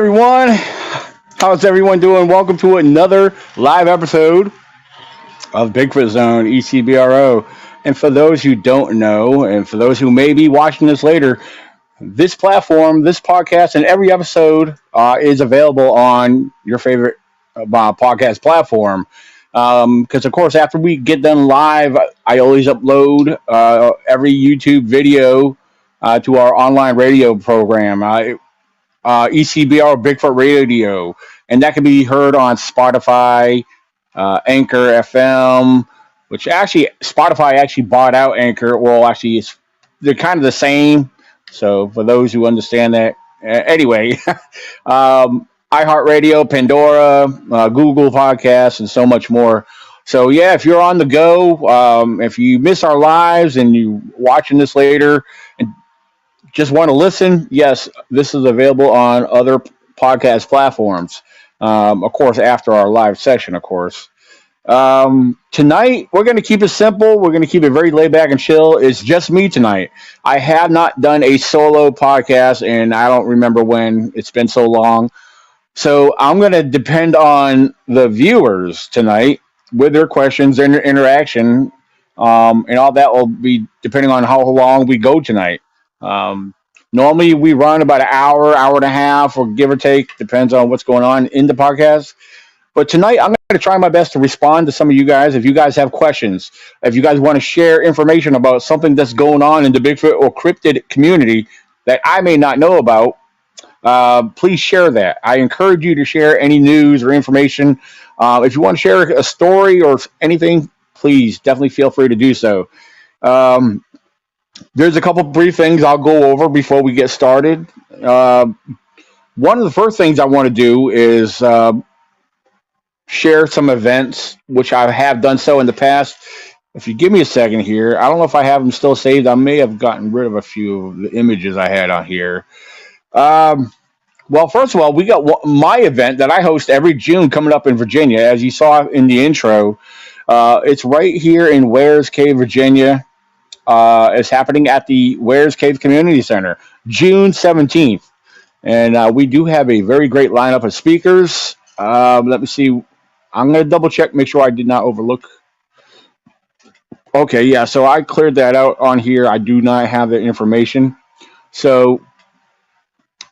everyone. How's everyone doing? Welcome to another live episode of Bigfoot Zone ECBRO. And for those who don't know, and for those who may be watching this later, this platform, this podcast, and every episode is available on your favorite podcast platform. Because, of course, after we get done live, I always upload every YouTube video to our online radio program. ECBR Bigfoot Radio, and that can be heard on Spotify, Anchor FM, which actually Spotify actually bought out Anchor. Well, actually, they're kind of the same. So for those who understand that, anyway, iHeartRadio, Pandora, Google Podcasts, and so much more. So yeah, if you're on the go, if you miss our lives and you watching this later, and just want to listen, yes, this is available on other podcast platforms. Of course, after our live session, of course. Tonight, we're going to keep it simple. We're going to keep it very laid back and chill. It's just me tonight. I have not done a solo podcast, and I don't remember when. It's been so long. So I'm going to depend on the viewers tonight with their questions and their interaction. And all that will be depending on how long we go tonight. Normally we run about an hour, hour and a half, or give or take, depends on what's going on in the podcast. But tonight I'm going to try my best to respond to some of you guys. If you guys have questions, if you guys want to share information about something that's going on in the Bigfoot or cryptid community that I may not know about, please share that. I encourage you to share any news or information. If you want to share a story or anything, please definitely feel free to do so. There's a couple brief things I'll go over before we get started. One of the first things I want to do is share some events, which I have done so in the past. If you give me a second here, I don't know if I have them still saved. I may have gotten rid of a few of the images I had on here. Well, first of all, we got my event that I host every June coming up in Virginia. As you saw in the intro, it's right here in Wares Cave, Virginia. It's happening at the Wares Cave Community Center, June 17th. And we do have a very great lineup of speakers. Let me see. I'm going to double check, make sure I did not overlook. Okay, yeah, so I cleared that out on here. I do not have the information. So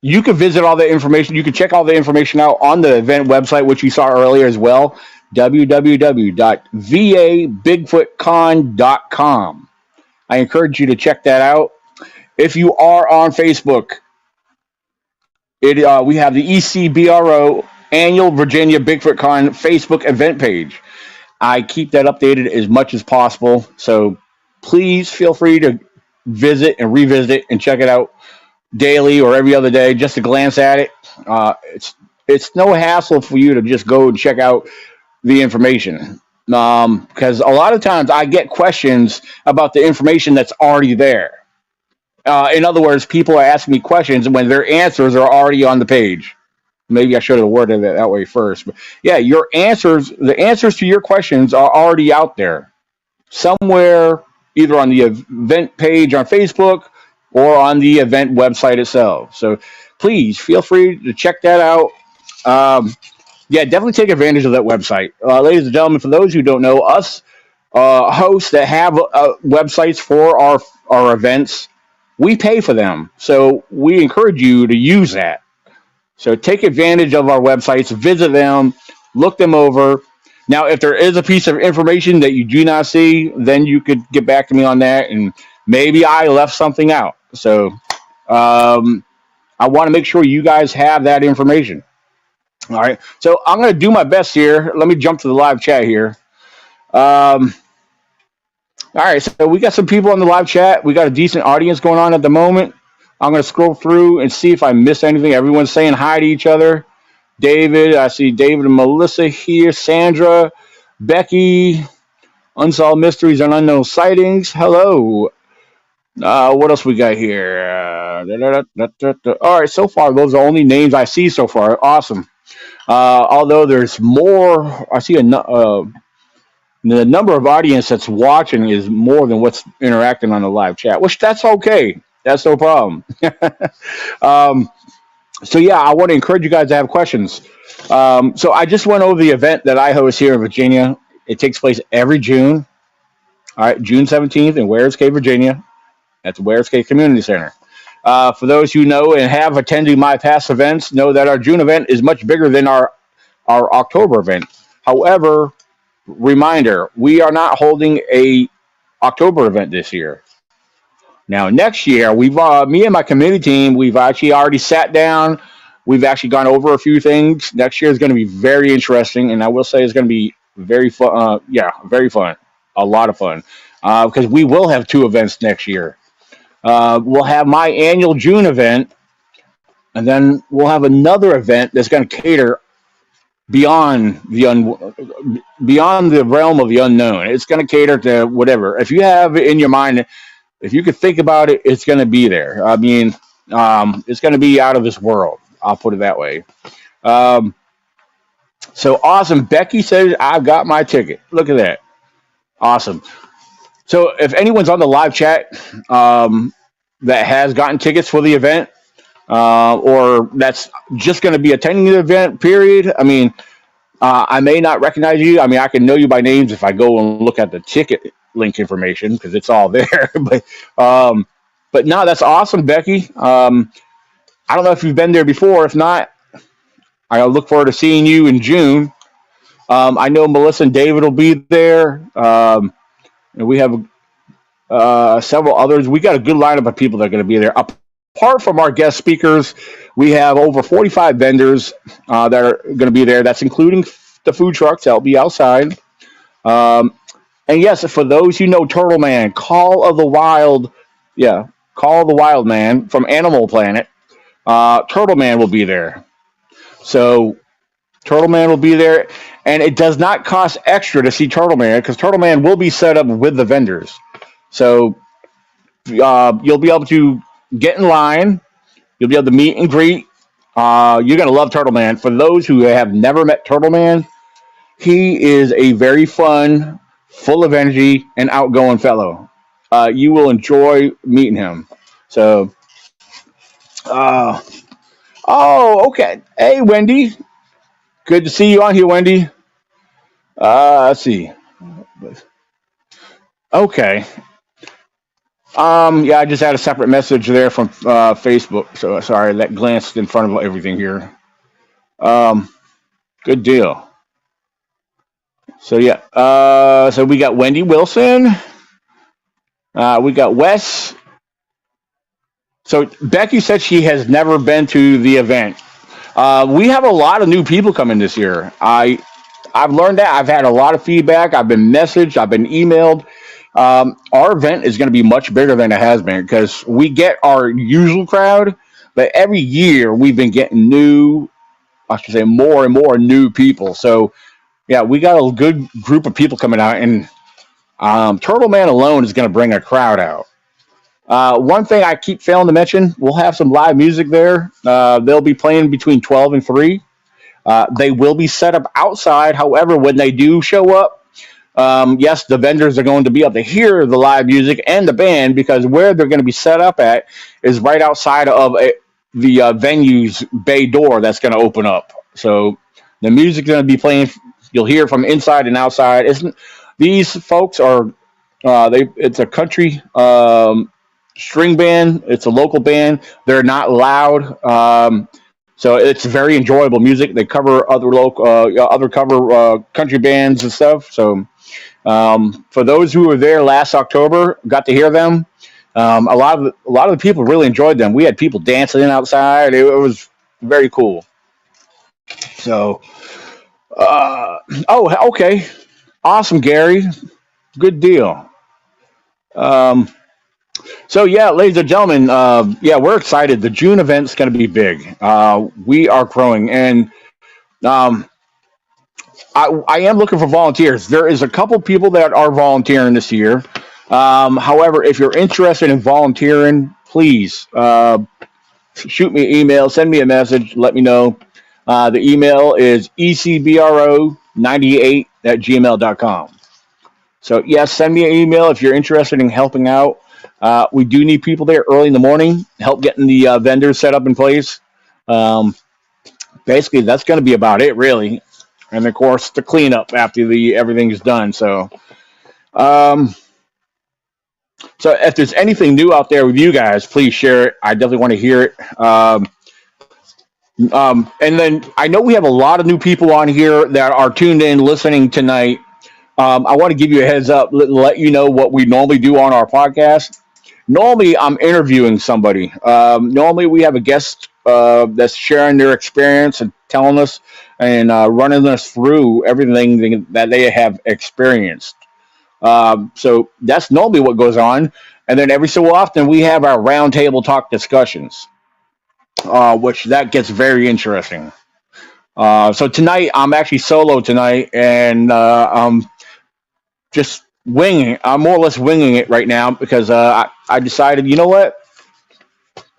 you can visit all the information. You can check all the information out on the event website, which you saw earlier as well, www.vabigfootcon.com. I encourage you to check that out. If you are on Facebook, we have the ECBRO Annual Virginia Bigfoot Con Facebook event page. I keep that updated as much as possible, so please feel free to visit and revisit and check it out daily or every other day just to glance at it. It's no hassle for you to just go and check out the information. Because a lot of times I get questions about the information that's already there. In other words, people are asking me questions when their answers are already on the page. Maybe I should have worded it that way first. But yeah, the answers to your questions are already out there somewhere, either on the event page on Facebook or on the event website itself. So please feel free to check that out. Yeah, definitely take advantage of that website. Ladies and gentlemen, for those who don't know, us hosts that have websites for our events, we pay for them. So we encourage you to use that. So take advantage of our websites, visit them, look them over. Now, if there is a piece of information that you do not see, then you could get back to me on that, and maybe I left something out. So I want to make sure you guys have that information. All right, so I'm going to do my best here. Let me jump to the live chat here. All right, so we got some people on the live chat. We got a decent audience going on at the moment. I'm going to scroll through and see if I missed anything. Everyone's saying hi to each other. David, I see David and Melissa here. Sandra, Becky, Unsolved Mysteries and Unknown Sightings. Hello. What else we got here? All right, so far, those are only names I see so far. Awesome. Although there's more, I see the number of audience that's watching is more than what's interacting on the live chat, which that's okay. That's no problem. So yeah, I want to encourage you guys to have questions. So I just went over the event that I host here in Virginia. It takes place every June. All right, June 17th in Wares Cave, Virginia. That's Wares Cave Community Center. For those who know and have attended my past events, know that our June event is much bigger than our October event. However, reminder, we are not holding a October event this year. Now, next year, me and my committee team, we've actually already sat down. We've actually gone over a few things. Next year is going to be very interesting, and I will say it's going to be very fun. Yeah, very fun, a lot of fun, because we will have two events next year. We'll have my annual June event, and then we'll have another event that's going to cater beyond beyond the realm of the unknown. It's going to cater to whatever. If you have it in your mind, if you could think about it, it's going to be there. I mean, it's going to be out of this world. I'll put it that way. Um, so awesome. Becky says, I've got my ticket. Look at that. Awesome. So if anyone's on the live chat that has gotten tickets for the event, or that's just going to be attending the event, period. I mean, I may not recognize you. I mean, I can know you by names if I go and look at the ticket link information because it's all there. Um, but no, that's awesome, Becky. I don't know if you've been there before. If not, I look forward to seeing you in June. I know Melissa and David will be there. And we have several others. We got a good lineup of people that are going to be there. Apart from our guest speakers, we have over 45 vendors that are going to be there. That's including the food trucks that'll be outside. Um, and yes, for those who know Turtle Man, Call of the Wild, yeah, Call of the Wild Man from Animal Planet, Turtle Man will be there. So Turtle Man will be there, and it does not cost extra to see Turtle Man because Turtle Man will be set up with the vendors. So you'll be able to get in line. You'll be able to meet and greet. You're gonna love Turtle Man. For those who have never met Turtle Man, he is a very fun, full of energy, and outgoing fellow. You will enjoy meeting him. So, uh, oh, okay. Hey, Wendy. Good to see you on here, Wendy. Let's see. Okay. Yeah, I just had a separate message there from Facebook. So sorry, that glanced in front of everything here. Um, good deal. So yeah, so we got Wendy Wilson. We got Wes. So Becky said she has never been to the event. We have a lot of new people coming this year. I've learned that. I've had a lot of feedback. I've been messaged. I've been emailed. Our event is going to be much bigger than it has been because we get our usual crowd, but every year we've been getting new, I should say, more and more new people. So yeah, we got a good group of people coming out, and Turtle Man alone is going to bring a crowd out. One thing I keep failing to mention, we'll have some live music there. They'll be playing between 12 and 3. They will be set up outside. However, when they do show up, yes, the vendors are going to be able to hear the live music and the band because where they're going to be set up at is right outside of the venue's bay door that's going to open up. So the music's going to be playing. You'll hear from inside and outside. These folks are it's a country string band. It's a local band. They're not loud. So it's very enjoyable music. They cover other local, other cover country bands and stuff. So for those who were there last October, got to hear them. A lot of the people really enjoyed them. We had people dancing outside. It was very cool. So, oh, okay, awesome, Gary. Good deal. Um, so yeah, ladies and gentlemen, yeah, we're excited. The June event's going to be big. We are growing, and um, I am looking for volunteers. There is a couple people that are volunteering this year. However, if you're interested in volunteering, please shoot me an email, send me a message, let me know. The email is ecbro98 at gmail.com. So, yes, send me an email if you're interested in helping out. We do need people there early in the morning, help getting the vendors set up in place. Um, Basically, that's going to be about it, really. And of course, the cleanup after the everything's done. Um, so if there's anything new out there with you guys, please share it. I definitely want to hear it. And then I know we have a lot of new people on here that are tuned in, listening tonight. I want to give you a heads up, let you know what we normally do on our podcast. Normally, I'm interviewing somebody. Normally, we have a guest that's sharing their experience and telling us and running us through everything that they have experienced. So that's normally what goes on. And then every so often, we have our roundtable talk discussions, which that gets very interesting. So tonight, I'm actually solo tonight, and I'm just winging it. I'm more or less winging it right now because I decided, you know what?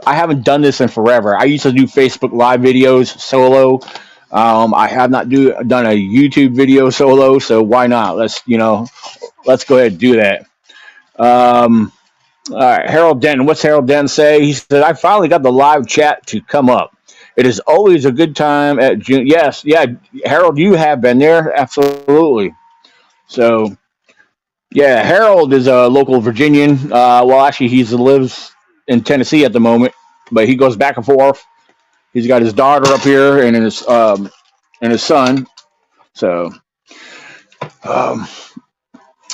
I haven't done this in forever. I used to do Facebook Live videos solo. I have not done a YouTube video solo, so why not? Let's go ahead and do that. Um, all right, Harold Denton. What's Harold Denton say? He said, "I finally got the live chat to come up. It is always a good time at June." Yes, yeah, Harold, you have been there, absolutely. So yeah, Harold is a local Virginian. Well, actually, he lives in Tennessee at the moment, but he goes back and forth. He's got his daughter up here and his son. So um,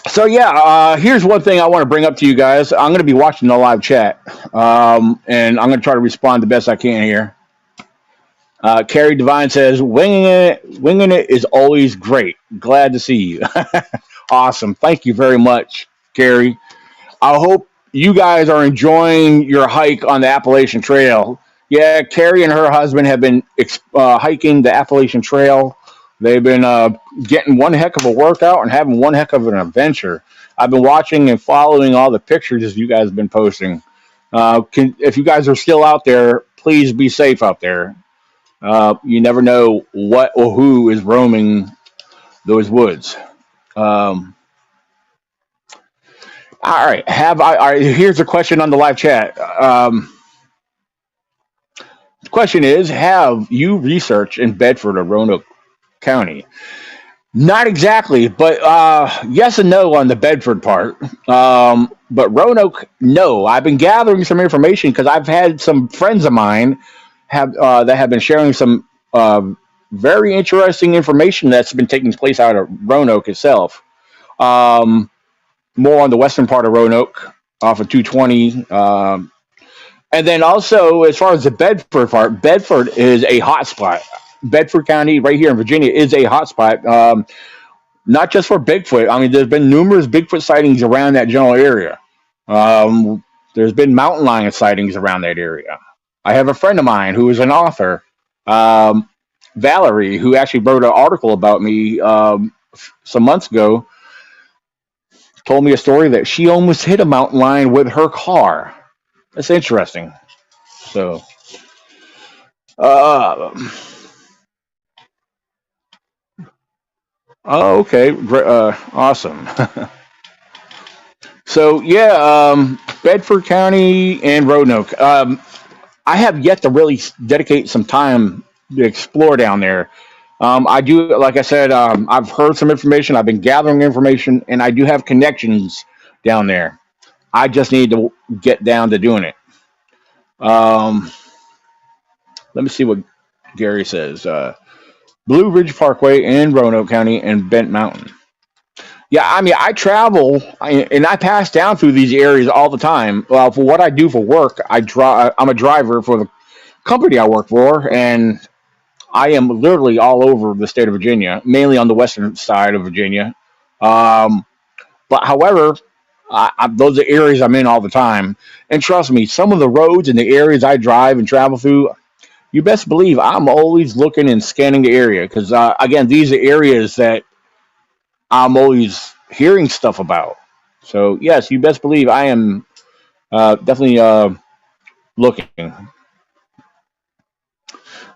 so yeah, here's one thing I want to bring up to you guys. I'm going to be watching the live chat, and I'm going to try to respond the best I can here. Carrie Devine says, winging it is always great. Glad to see you. Awesome. Thank you very much, Carrie. I hope you guys are enjoying your hike on the Appalachian Trail. Yeah, Carrie and her husband have been hiking the Appalachian Trail. They've been getting one heck of a workout and having one heck of an adventure. I've been watching and following all the pictures you guys have been posting. If you guys are still out there, please be safe out there. You never know what or who is roaming those woods. Um, all right, all right, here's a question on the live chat. The question is, have you researched in Bedford or Roanoke County? Not exactly, but yes and no on the Bedford part. But Roanoke, no. I've been gathering some information because I've had some friends of mine that have been sharing some very interesting information that's been taking place out of Roanoke itself. Um, More on the western part of Roanoke, off of 220. And then also, as far as the Bedford part, Bedford is a hot spot. Bedford County, right here in Virginia, is a hot spot. Not just for Bigfoot. I mean, there's been numerous Bigfoot sightings around that general area. There's been mountain lion sightings around that area. I have a friend of mine who is an author, um, Valerie, who actually wrote an article about me some months ago. Told me a story that she almost hit a mountain lion with her car. That's interesting. So, uh, oh, okay, awesome. So yeah, Bedford County and Roanoke. I have yet to really dedicate some time to explore down there. I do, like I said, I've heard some information. I've been gathering information, and I do have connections down there. I just need to get down to doing it. Um, Let me see what Gary says. Blue Ridge Parkway in Roanoke County and Bent Mountain. Yeah, I mean, and I pass down through these areas all the time. Well, for what I do for work, I'm a driver for the company I work for, and I am literally all over the state of Virginia, mainly on the western side of Virginia. Um, but however, those are areas I'm in all the time. And trust me, some of the roads and the areas I drive and travel through, you best believe I'm always looking and scanning the area because, again, these are areas that I'm always hearing stuff about. So, yes, you best believe I am definitely looking.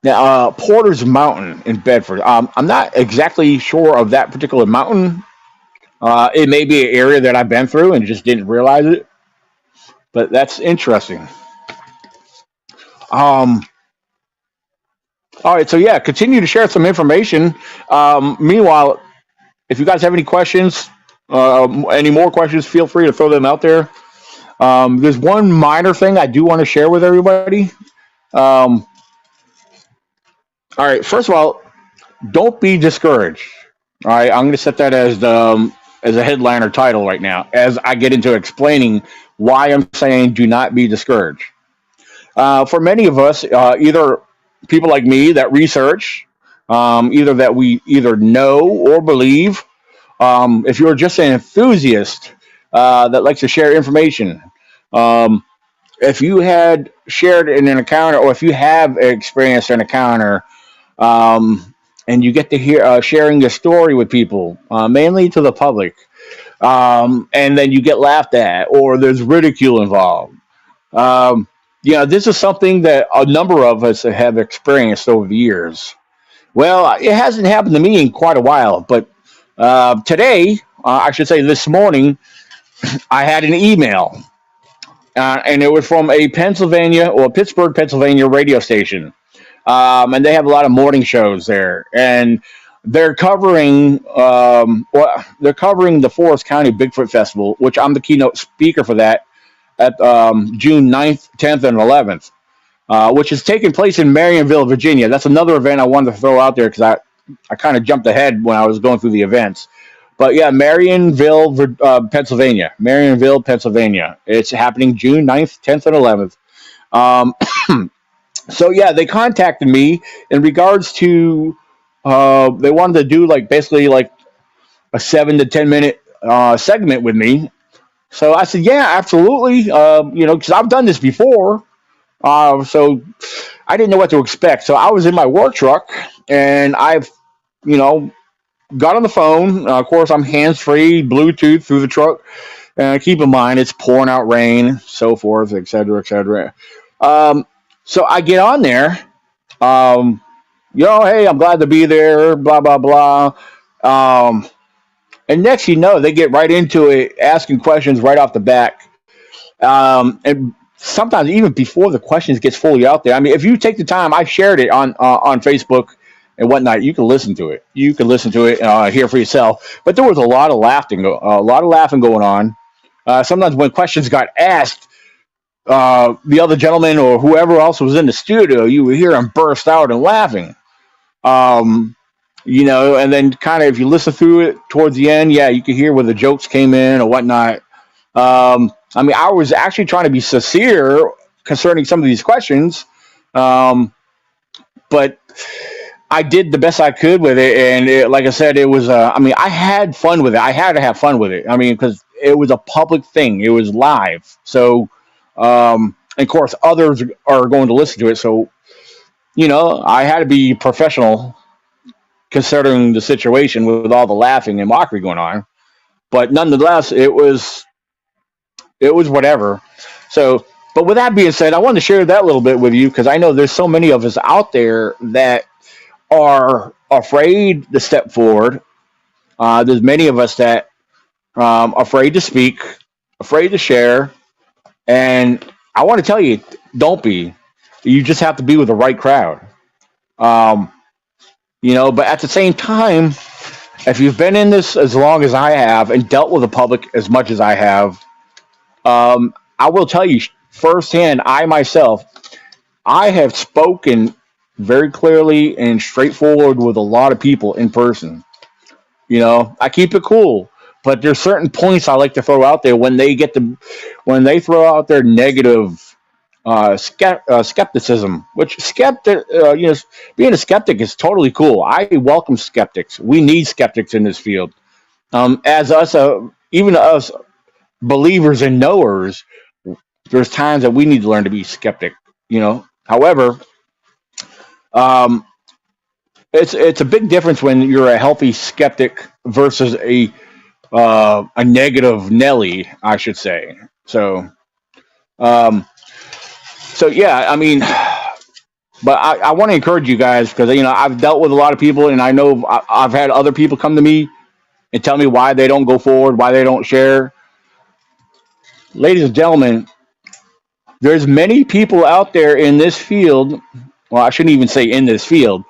Now, Porter's Mountain in Bedford. I'm not exactly sure of that particular mountain. It may be an area that I've been through and just didn't realize it, but that's interesting. Um, All right, so yeah, continue to share some information. Meanwhile, if you guys have any questions, any more questions, feel free to throw them out there. There's one minor thing I do want to share with everybody. Um, all right, first of all, don't be discouraged. All right, I'm going to set that as a headline or title right now, as I get into explaining why I'm saying do not be discouraged. For many of us, either people like me that research, either that we either know or believe, if you're just an enthusiast that likes to share information, um, if you had shared in an encounter or if you have experienced an encounter, um, and you get to hear sharing your story with people, mainly to the public, and then you get laughed at or there's ridicule involved. Um, this is something that a number of us have experienced over the years. Well, it hasn't happened to me in quite a while, but today, I should say this morning, I had an email, and it was from a Pennsylvania or Pittsburgh, Pennsylvania radio station, and they have a lot of morning shows there, and they're covering the Forest County Bigfoot Festival, which I'm the keynote speaker for that at June 9th, 10th, and 11th, which is taking place in Marionville, Virginia. That's another event I wanted to throw out there because I kind of jumped ahead when I was going through the events. But yeah, Marionville, Pennsylvania. It's happening June 9th, 10th, and 11th. Um, so yeah, they contacted me in regards to they wanted to do like basically like a 7 to 10 minute segment with me. So I said, yeah, absolutely. Because I've done this before. So I didn't know what to expect. So I was in my work truck and I've, you know, got on the phone. Of course, I'm hands free, Bluetooth through the truck. Keep in mind, it's pouring out rain, so forth, et cetera, et cetera. Um, so I get on there. Um, hey, I'm glad to be there, blah, blah, blah. Um, and next, they get right into it, asking questions right off the back. And sometimes even before the questions gets fully out there. I mean, if you take the time, I shared it on Facebook and whatnot. You can listen to it. You can listen to it here for yourself. But there was a lot of laughing going on. Sometimes when questions got asked, the other gentleman or whoever else was in the studio, you would hear them burst out and laughing. Um, and then kind of if you listen through it towards the end, yeah, you could hear where the jokes came in or whatnot. I mean, I was actually trying to be sincere concerning some of these questions, um, but I did the best I could with it. And like I said, it was, I mean, I had fun with it. I had to have fun with it. I mean, because it was a public thing, it was live. So, and of course, others are going to listen to it. So, I had to be professional considering the situation with all the laughing and mockery going on. But nonetheless, it was whatever. So, but with that being said, I wanted to share that little bit with you because I know there's so many of us out there that are afraid to step forward. There's many of us that afraid to speak, afraid to share, and I want to tell you, don't be. You just have to be with the right crowd. Um, but at the same time, if you've been in this as long as I have and dealt with the public as much as I have, I will tell you firsthand, I myself, I have spoken very clearly and straightforward with a lot of people in person. I keep it cool, but there's certain points I like to throw out there when they throw out their negative skepticism, which being a skeptic is totally cool. I welcome skeptics. We need skeptics in this field. As us, even us believers and knowers, there's times that we need to learn to be skeptic. However, um, it's a big difference when you're a healthy skeptic versus a negative Nelly, I should say. Um, so yeah, I mean, but I want to encourage you guys because I've dealt with a lot of people, and I know I've had other people come to me and tell me why they don't go forward, why they don't share. Ladies and gentlemen, there's many people out there in this field well, I shouldn't even say in this field.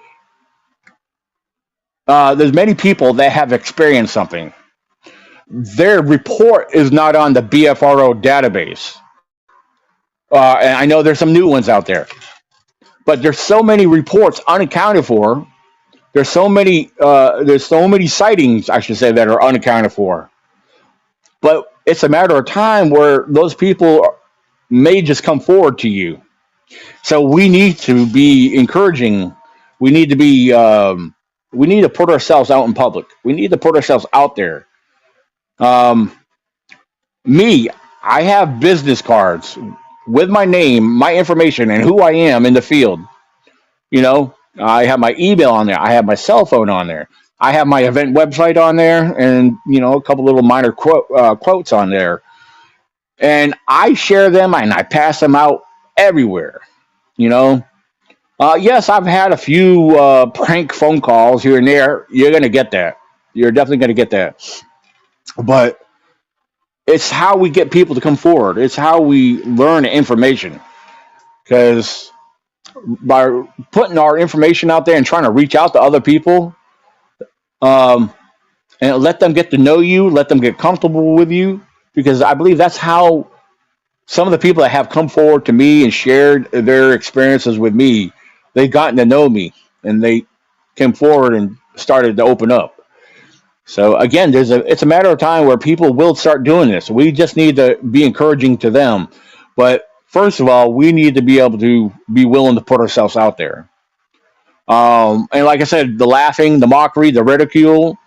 There's many people that have experienced something. Their report is not on the BFRO database. And I know there's some new ones out there, but there's so many reports unaccounted for. There's so many sightings, I should say, that are unaccounted for. But it's a matter of time where those people may just come forward to you. So we need to be encouraging. We need to be. We need to put ourselves out in public. We need to put ourselves out there. Um, Me, I have business cards with my name, my information, and who I am in the field. You know, I have my email on there. I have my cell phone on there. I have my event website on there, and a couple little minor quotes on there. And I share them and I pass them out everywhere. You know, yes, I've had a few prank phone calls here and there. You're gonna get that. You're definitely gonna get that. But it's how we get people to come forward. It's how we learn information. Because by putting our information out there and trying to reach out to other people, um, and let them get to know you, let them get comfortable with you, because I believe that's how some of the people that have come forward to me and shared their experiences with me, they've gotten to know me and they came forward and started to open up. So again, it's a matter of time where people will start doing this. We just need to be encouraging to them. But first of all, we need to be able to be willing to put ourselves out there. And like I said, the laughing, the mockery, the ridicule,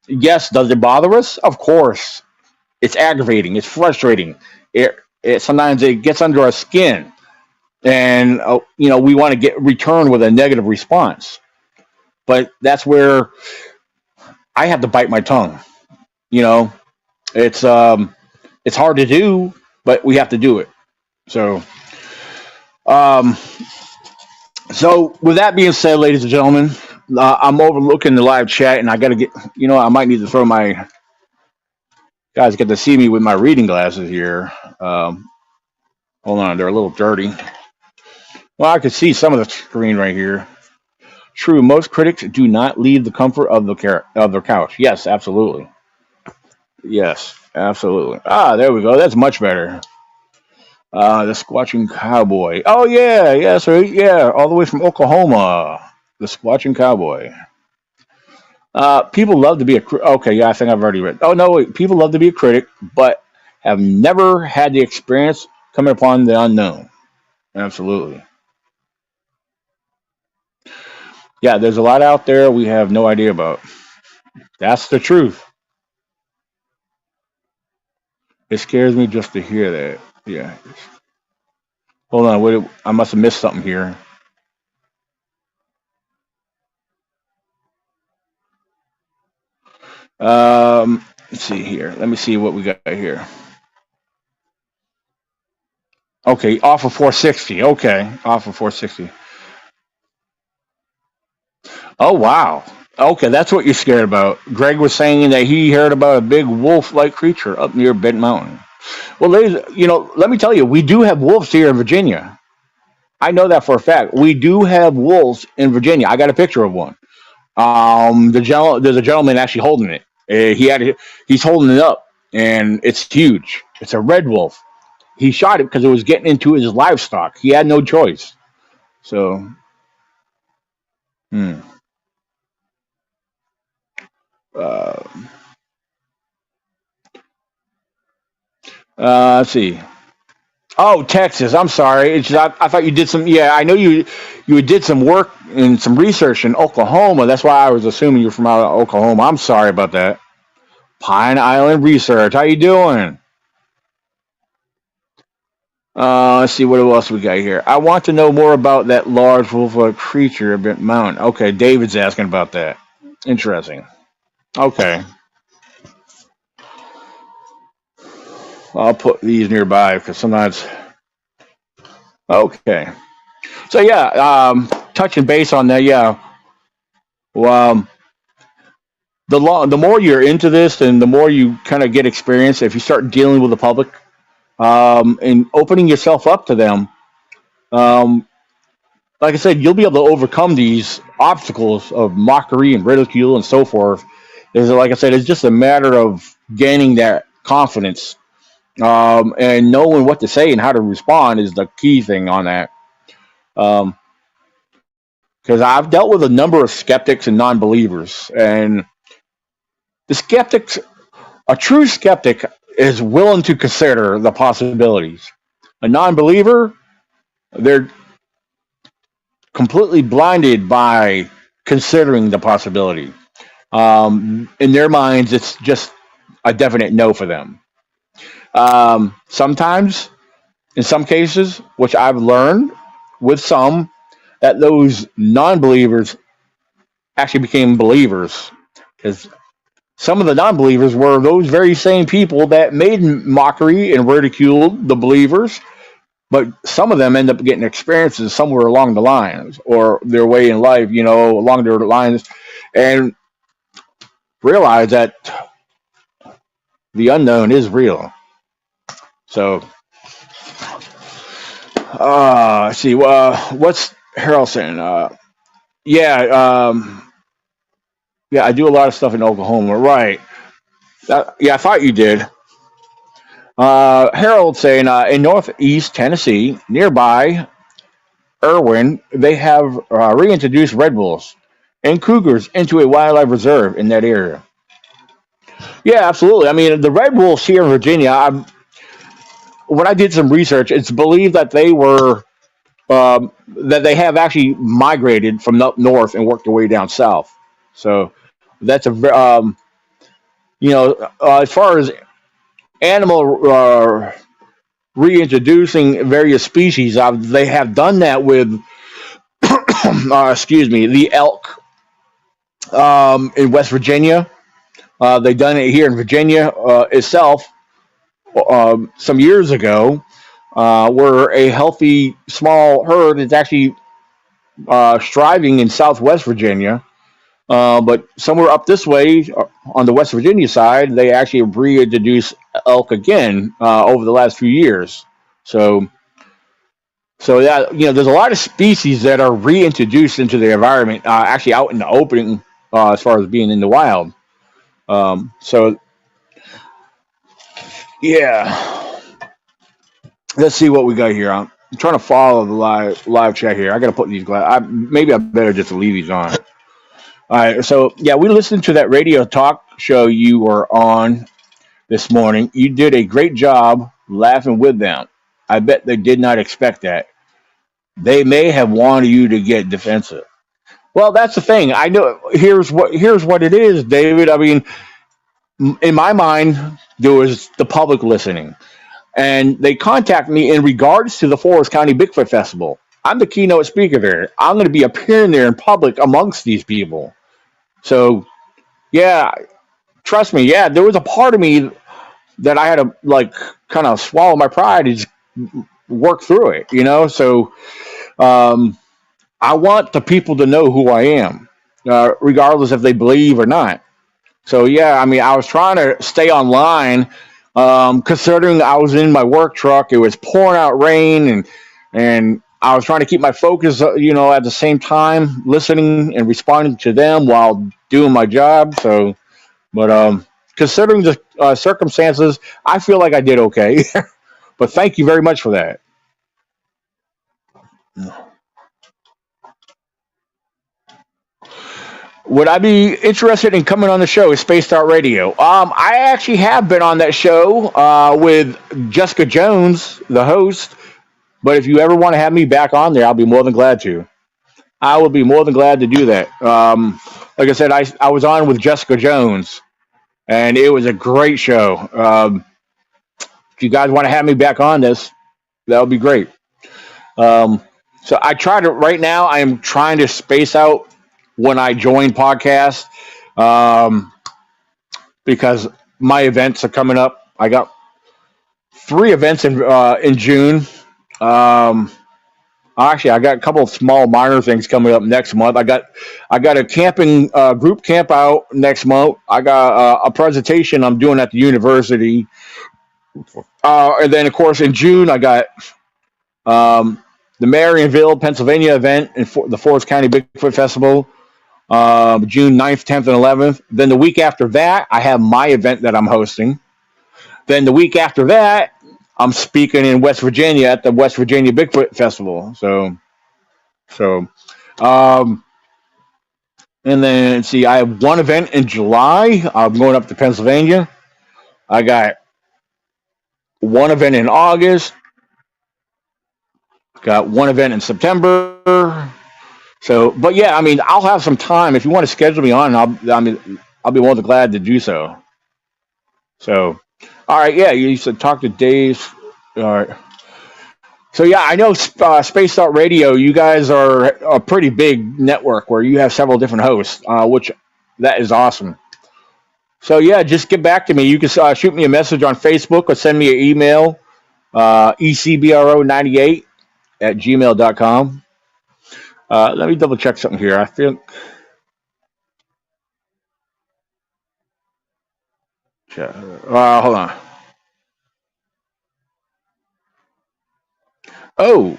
yes, does it bother us? Of course. It's aggravating. It's frustrating. It sometimes it gets under our skin, and we want to get return with a negative response. But that's where I have to bite my tongue. You know, it's it's hard to do, but we have to do it. So, um, so with that being said, ladies and gentlemen, I'm overlooking the live chat, and I got to get. I might need to throw my guys get to see me with my reading glasses here. Um, Hold on, they're a little dirty. Well, I can see some of the screen right here. True, most critics do not leave the comfort of of their couch. Yes, absolutely. Yes, absolutely. Ah, there we go. That's much better. The Squatching Cowboy. Oh yeah, yeah, so yeah, all the way from Oklahoma. The Squatching Cowboy. People love to be okay. Yeah, I think I've already read. Oh no, wait. People love to be a critic, but have never had the experience coming upon the unknown. Absolutely. Yeah, there's a lot out there we have no idea about. That's the truth. It scares me just to hear that. Yeah. Hold on. I must have missed something here. Let's see here. Let me see what we got here. Okay, off of 460. Okay, off of 460. Oh wow. Okay, that's what you're scared about. Greg was saying that he heard about a big wolf-like creature up near Bent Mountain. Well, ladies, let me tell you, we do have wolves here in Virginia. I know that for a fact. We do have wolves in Virginia. I got a picture of one. There's a gentleman actually holding it. He's holding it up, and it's huge. It's a red wolf. He shot it because it was getting into his livestock. He had no choice. So, hmm. uh, let's see. Oh, Texas. I'm sorry. I thought you did some. Yeah, I know you did some work and some research in Oklahoma. That's why I was assuming you're from out of Oklahoma. I'm sorry about that. Pine Island Research. How you doing? Let's see what else we got here. I want to know more about that large wolf-like creature a bit mountain. Okay, David's asking about that. Interesting. Okay, I'll put these nearby because sometimes. Okay, so yeah, touching base on that. Yeah, well, the more you're into this, and the more you kind of get experience. If you start dealing with the public, and opening yourself up to them, um, like I said, you'll be able to overcome these obstacles of mockery and ridicule and so forth. Is like I said, it's just a matter of gaining that confidence, and knowing what to say and how to respond is the key thing on that. Um, because I've dealt with a number of skeptics and non-believers, and the skeptics, a true skeptic, is willing to consider the possibilities. A non-believer, they're completely blinded by considering the possibility. In their minds, it's just a definite no for them. Sometimes, in some cases, which I've learned with some, that those non-believers actually became believers, because some of the non-believers were those very same people that made mockery and ridiculed the believers, but some of them end up getting experiences somewhere along the lines or their way in life, along their lines, and realize that the unknown is real. So, let's see. What's Harold saying? Yeah, yeah, I do a lot of stuff in Oklahoma. Right. Yeah, I thought you did. Harold saying in Northeast Tennessee, nearby Irwin, they have reintroduced red wolves and cougars into a wildlife reserve in that area. Yeah, absolutely. I mean, the red wolves here in Virginia, when I did some research, it's believed that they have actually migrated from up north and worked their way down south. So that's as far as animal reintroducing various species, they have done that with, excuse me, the elk in West Virginia. They've done it here in Virginia itself some years ago, where a healthy small herd is actually striving in Southwest Virginia. But somewhere up this way, on the West Virginia side, they actually reintroduced elk again over the last few years. So, so yeah, there's a lot of species that are reintroduced into the environment, actually out in the open, as far as being in the wild. So yeah, let's see what we got here. I'm trying to follow the live chat here. I got to put these maybe I better just leave these on. All right, so yeah, we listened to that radio talk show you were on this morning. You did a great job laughing with them. I bet they did not expect that. They may have wanted you to get defensive. Well, that's the thing. I know. Here's what it is, David. I mean, in my mind, there was the public listening, and they contacted me in regards to the Forest County Bigfoot Festival. I'm the keynote speaker there. I'm going to be appearing there in public amongst these people. So yeah, trust me. Yeah, there was a part of me that I had to like kind of swallow my pride and just work through it. So um, I want the people to know who I am, regardless if they believe or not. So yeah, I mean, I was trying to stay online, considering I was in my work truck. It was pouring out rain, and I was trying to keep my focus, at the same time, listening and responding to them while doing my job. So, but considering the circumstances, I feel like I did okay. But thank you very much for that. Would I be interested in coming on the show? Is Spaced Out Radio? I actually have been on that show with Jessica Jones, the host. But if you ever want to have me back on there, I'll be more than glad to. I would be more than glad to do that. Like I said, I was on with Jessica Jones, and it was a great show. If you guys want to have me back on this, that would be great. Um, so I try to right now. I am trying to space out when I join podcasts, um, because my events are coming up. I got 3 events in June. Um, Actually, I got a couple of small minor things coming up next month. I got a camping group camp out next month. I got a presentation I'm doing at the university, and then of course in June I got um, the Marionville, Pennsylvania event in the Forest County Bigfoot Festival, June 9th, 10th, and 11th. Then the week after that, I have my event that I'm hosting. Then the week after that, I'm speaking in West Virginia at the West Virginia Bigfoot Festival. So, um, and then see, I have one event in July. I'm going up to Pennsylvania. I got one event in August. Got one event in September. So, but yeah, I mean, I'll have some time if you want to schedule me on. I'll be more than glad to do so. So, all right, yeah, you said talk to Dave. All right. So yeah, I know Space Out Radio. You guys are a pretty big network where you have several different hosts, which that is awesome. So yeah, just get back to me. You can shoot me a message on Facebook or send me an email, ecbro98 at gmail.com. Let me double check something here. I think. Hold on. Oh,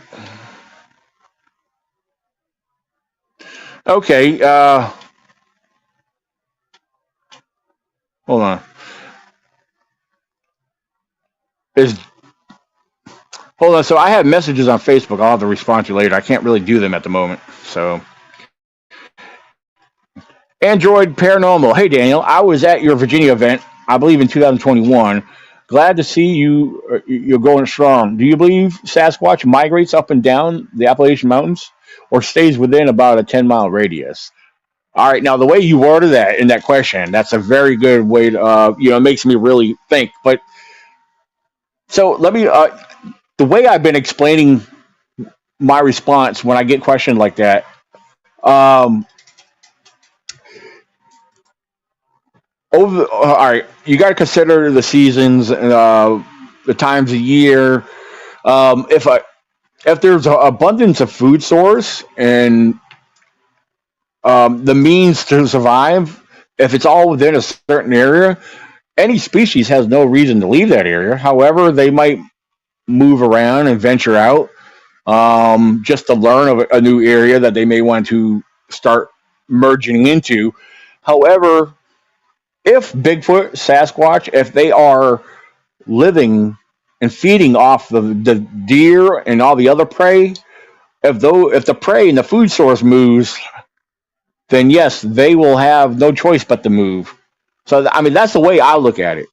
okay. Hold on. Is Hold on. So I have messages on Facebook. I'll have to respond to you later. I can't really do them at the moment. So Android Paranormal. Hey Daniel, I was at your Virginia event. I believe in 2021. Glad to see you. You're going strong. Do you believe Sasquatch migrates up and down the Appalachian Mountains, or stays within about a 10-mile radius? All right. Now the way you worded that in that question, that's a very good way to. It makes me really think. But so let me. The way I've been explaining my response when I get questioned like that. Um, all right, you got to consider the seasons, the times of year. Um, if I if there's an abundance of food source and the means to survive, if it's all within a certain area, any species has no reason to leave that area. However, they might move around and venture out just to learn of a new area that they may want to start merging into. However, if Bigfoot, Sasquatch, if they are living and feeding off the deer and all the other prey, if the prey and the food source moves, then yes, they will have no choice but to move. So I mean that's the way I look at it.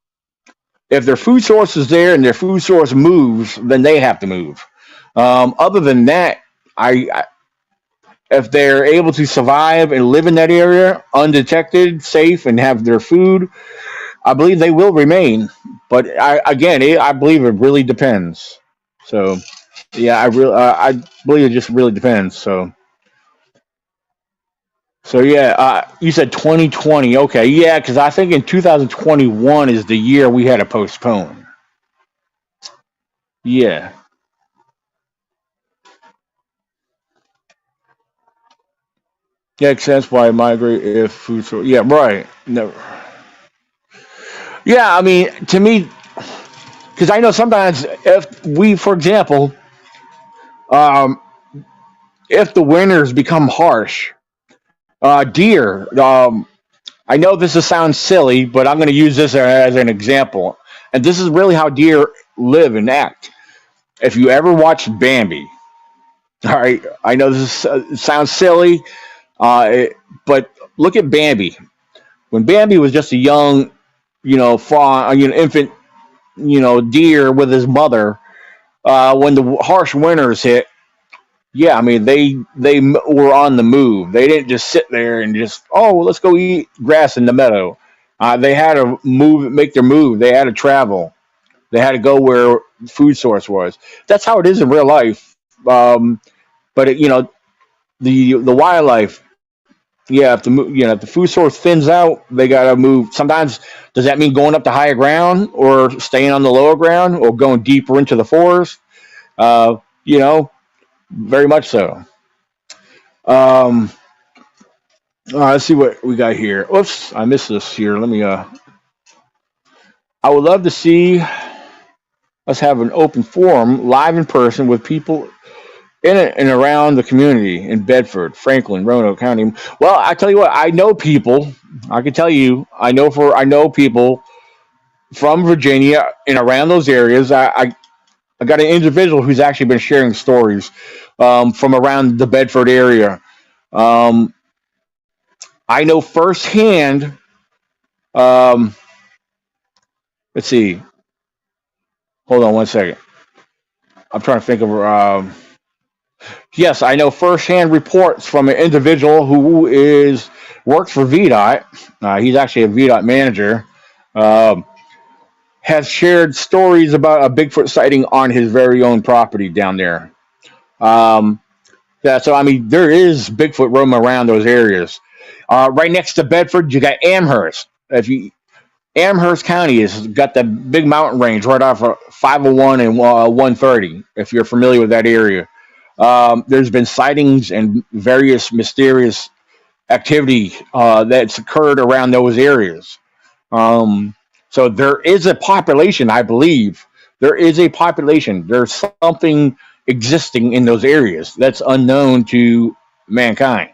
If their food source is there and their food source moves, then they have to move. Other than that, I if they're able to survive and live in that area undetected, safe, and have their food, I believe they will remain. But I believe it really depends. So yeah, I believe it just really depends. So yeah, you said 2020. Okay, yeah, because I think in 2021 is the year we had to postpone. Yeah, yeah, makes sense why I migrate if food source. Yeah, right. No. Yeah, I mean, to me, because I know sometimes if we, for example, um, if the winters become harsh, deer. I know sounds silly, but I'm going to use this as an example, and this is really how deer live and act. If you ever watched Bambi, all right, I know it sounds silly, but look at Bambi. When Bambi was just a young, fawn, infant, deer with his mother, when the harsh winters hit, yeah, I mean they were on the move. They didn't just sit there and just let's go eat grass in the meadow. They had to move, make their move. They had to travel. They had to go where food source was. That's how it is in real life. But the wildlife, yeah, if the food source thins out, they gotta move. Sometimes does that mean going up to higher ground or staying on the lower ground or going deeper into the forest? Uh, you know, very much so. Um, let's see what we got here. Oops, I missed this here. Let me. I would love to see us have an open forum live in person with people and around the community in Bedford, Franklin, Roanoke County. Well, I tell you what, I know people. I can tell you, I know people from Virginia and around those areas. I got an individual who's actually been sharing stories from around the Bedford area. Um, I know firsthand. Um, let's see. Hold on one second. I'm trying to think of. Yes, I know firsthand reports from an individual who is works for VDOT. He's actually a VDOT manager. Um, has shared stories about a Bigfoot sighting on his very own property down there. Um, yeah, so I mean, there is Bigfoot roaming around those areas. Right next to Bedford, you got Amherst. If you Amherst County has got the big mountain range right off of 501 and 130. If you're familiar with that area, there's been sightings and various mysterious activity that's occurred around those areas. Um, so there is a population, I believe. There is a population. There's something existing in those areas that's unknown to mankind.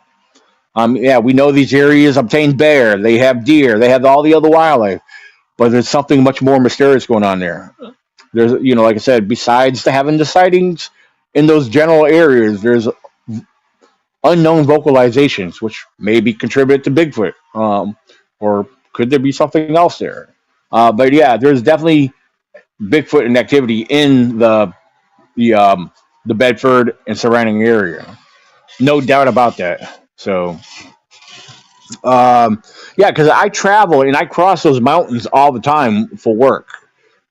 Yeah, we know these areas obtain bear, they have deer, they have all the other wildlife, but there's something much more mysterious going on there. There's, like I said, besides having the sightings in those general areas, there's unknown vocalizations, which maybe contribute to Bigfoot, or could there be something else there? But yeah, there's definitely Bigfoot and activity in the the Bedford and surrounding area. No doubt about that. So yeah, because I travel and I cross those mountains all the time for work.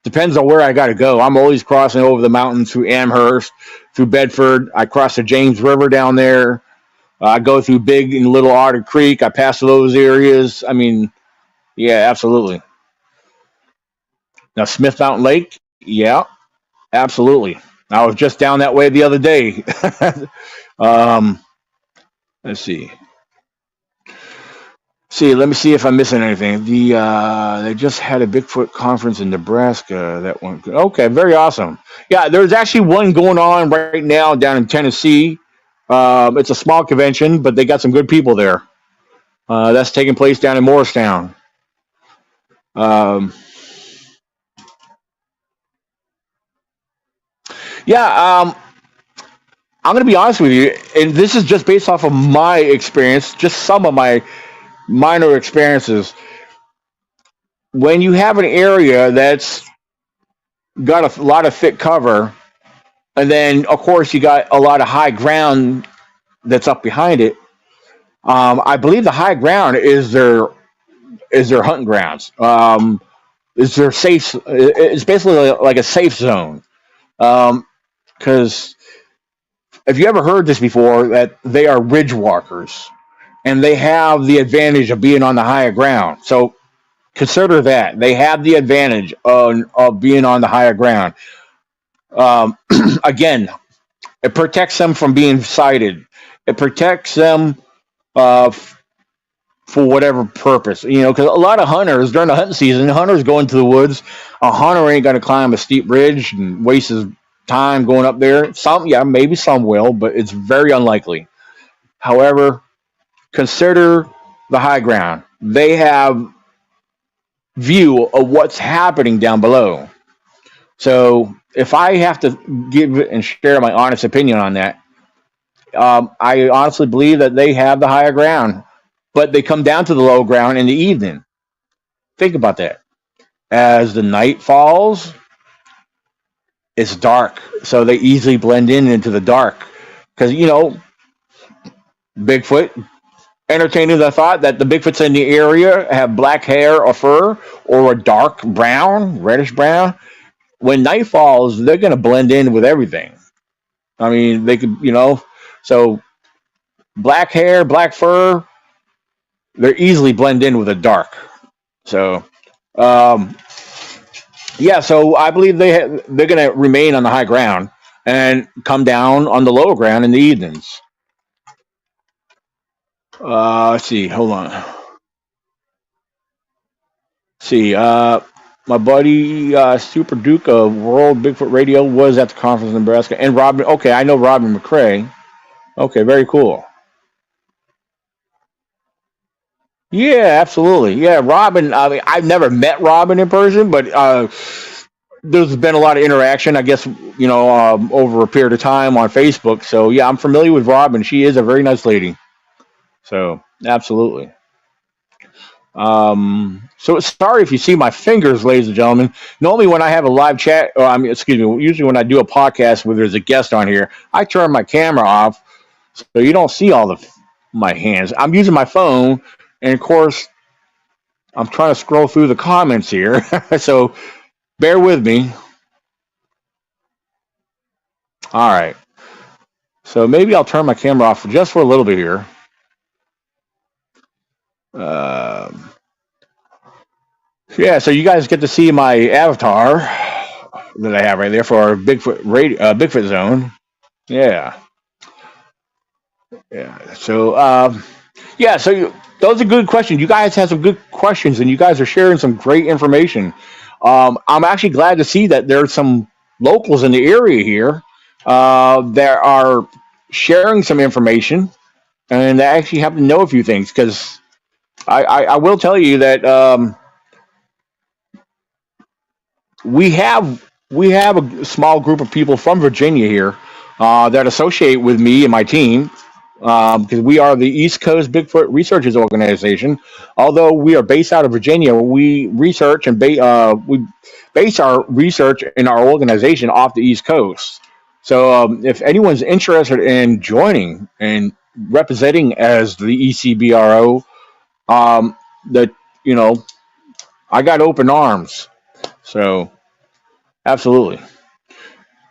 Depends on where I got to go. I'm always crossing over the mountains through Amherst, through Bedford. I cross the James River down there. I go through Big and Little Otter Creek. I pass those areas. I mean, yeah, absolutely. Now, Smith Mountain Lake, yeah, absolutely. I was just down that way the other day. um, let's see. Let me see if I'm missing anything. They just had a Bigfoot conference in Nebraska. That one, okay, very awesome. Yeah, there's actually one going on right now down in Tennessee. It's a small convention, but they got some good people there. That's taking place down in Morristown. Um, yeah, I'm going to be honest with you, and this is just based off of my experience, just some of my minor experiences. When you have an area that's got a lot of thick cover, and then of course you got a lot of high ground that's up behind it. I believe the high ground is their hunting grounds. Is their safe? It's basically like a safe zone. Because have you ever heard this before? That they are ridge walkers, and they have the advantage of being on the higher ground. So consider that they have the advantage of being on the higher ground. Um, again, it protects them from being sighted. It protects them uh, for whatever purpose. Because a lot of hunters during the hunting season, hunters go into the woods. A hunter ain't going to climb a steep ridge and waste his time going up there. Some, yeah, maybe some will, but it's very unlikely. However, consider the high ground. They have view of what's happening down below. So if I have to give and share my honest opinion on that, I honestly believe that they have the higher ground, but they come down to the low ground in the evening. Think about that. As the night falls, it's dark, so they easily blend in into the dark. Because Bigfoot, entertaining the thought that the Bigfoots in the area have black hair or fur or a dark brown, reddish brown. When night falls, they're going to blend in with everything. I mean, they could, so black hair, black fur, they're easily blend in with the dark. So, um, yeah, so I believe they're going to remain on the high ground and come down on the lower ground in the evenings. Let's see, hold on. See, My buddy Super Duke of World Bigfoot Radio was at the conference in Nebraska, and Robin. Okay, I know Robin McCrae. Okay, very cool. Yeah, absolutely. Yeah, Robin. I mean, I've never met Robin in person, but there's been a lot of interaction, I guess, over a period of time on Facebook. So yeah, I'm familiar with Robin. She is a very nice lady. So absolutely. So sorry if you see my fingers, ladies and gentlemen. Normally, when I have a live chat, or I mean, excuse me, usually when I do a podcast where there's a guest on here, I turn my camera off so you don't see all the my hands. I'm using my phone, and of course, I'm trying to scroll through the comments here. So bear with me. All right. So maybe I'll turn my camera off just for a little bit here. Um yeah, so you guys get to see my avatar that I have right there for our Bigfoot zone. Yeah, yeah. Those are good questions. You guys have some good questions, and you guys are sharing some great information. I'm actually glad to see that there's some locals in the area here that are sharing some information, and that actually happen to know a few things. Because I will tell you that we have a small group of people from Virginia here that associate with me and my team because we are the East Coast Bigfoot Researchers Organization. Although we are based out of Virginia, we research and we base our research in our organization off the East Coast. So if anyone's interested in joining and representing as the ECBRO, that you know, I got open arms. So absolutely.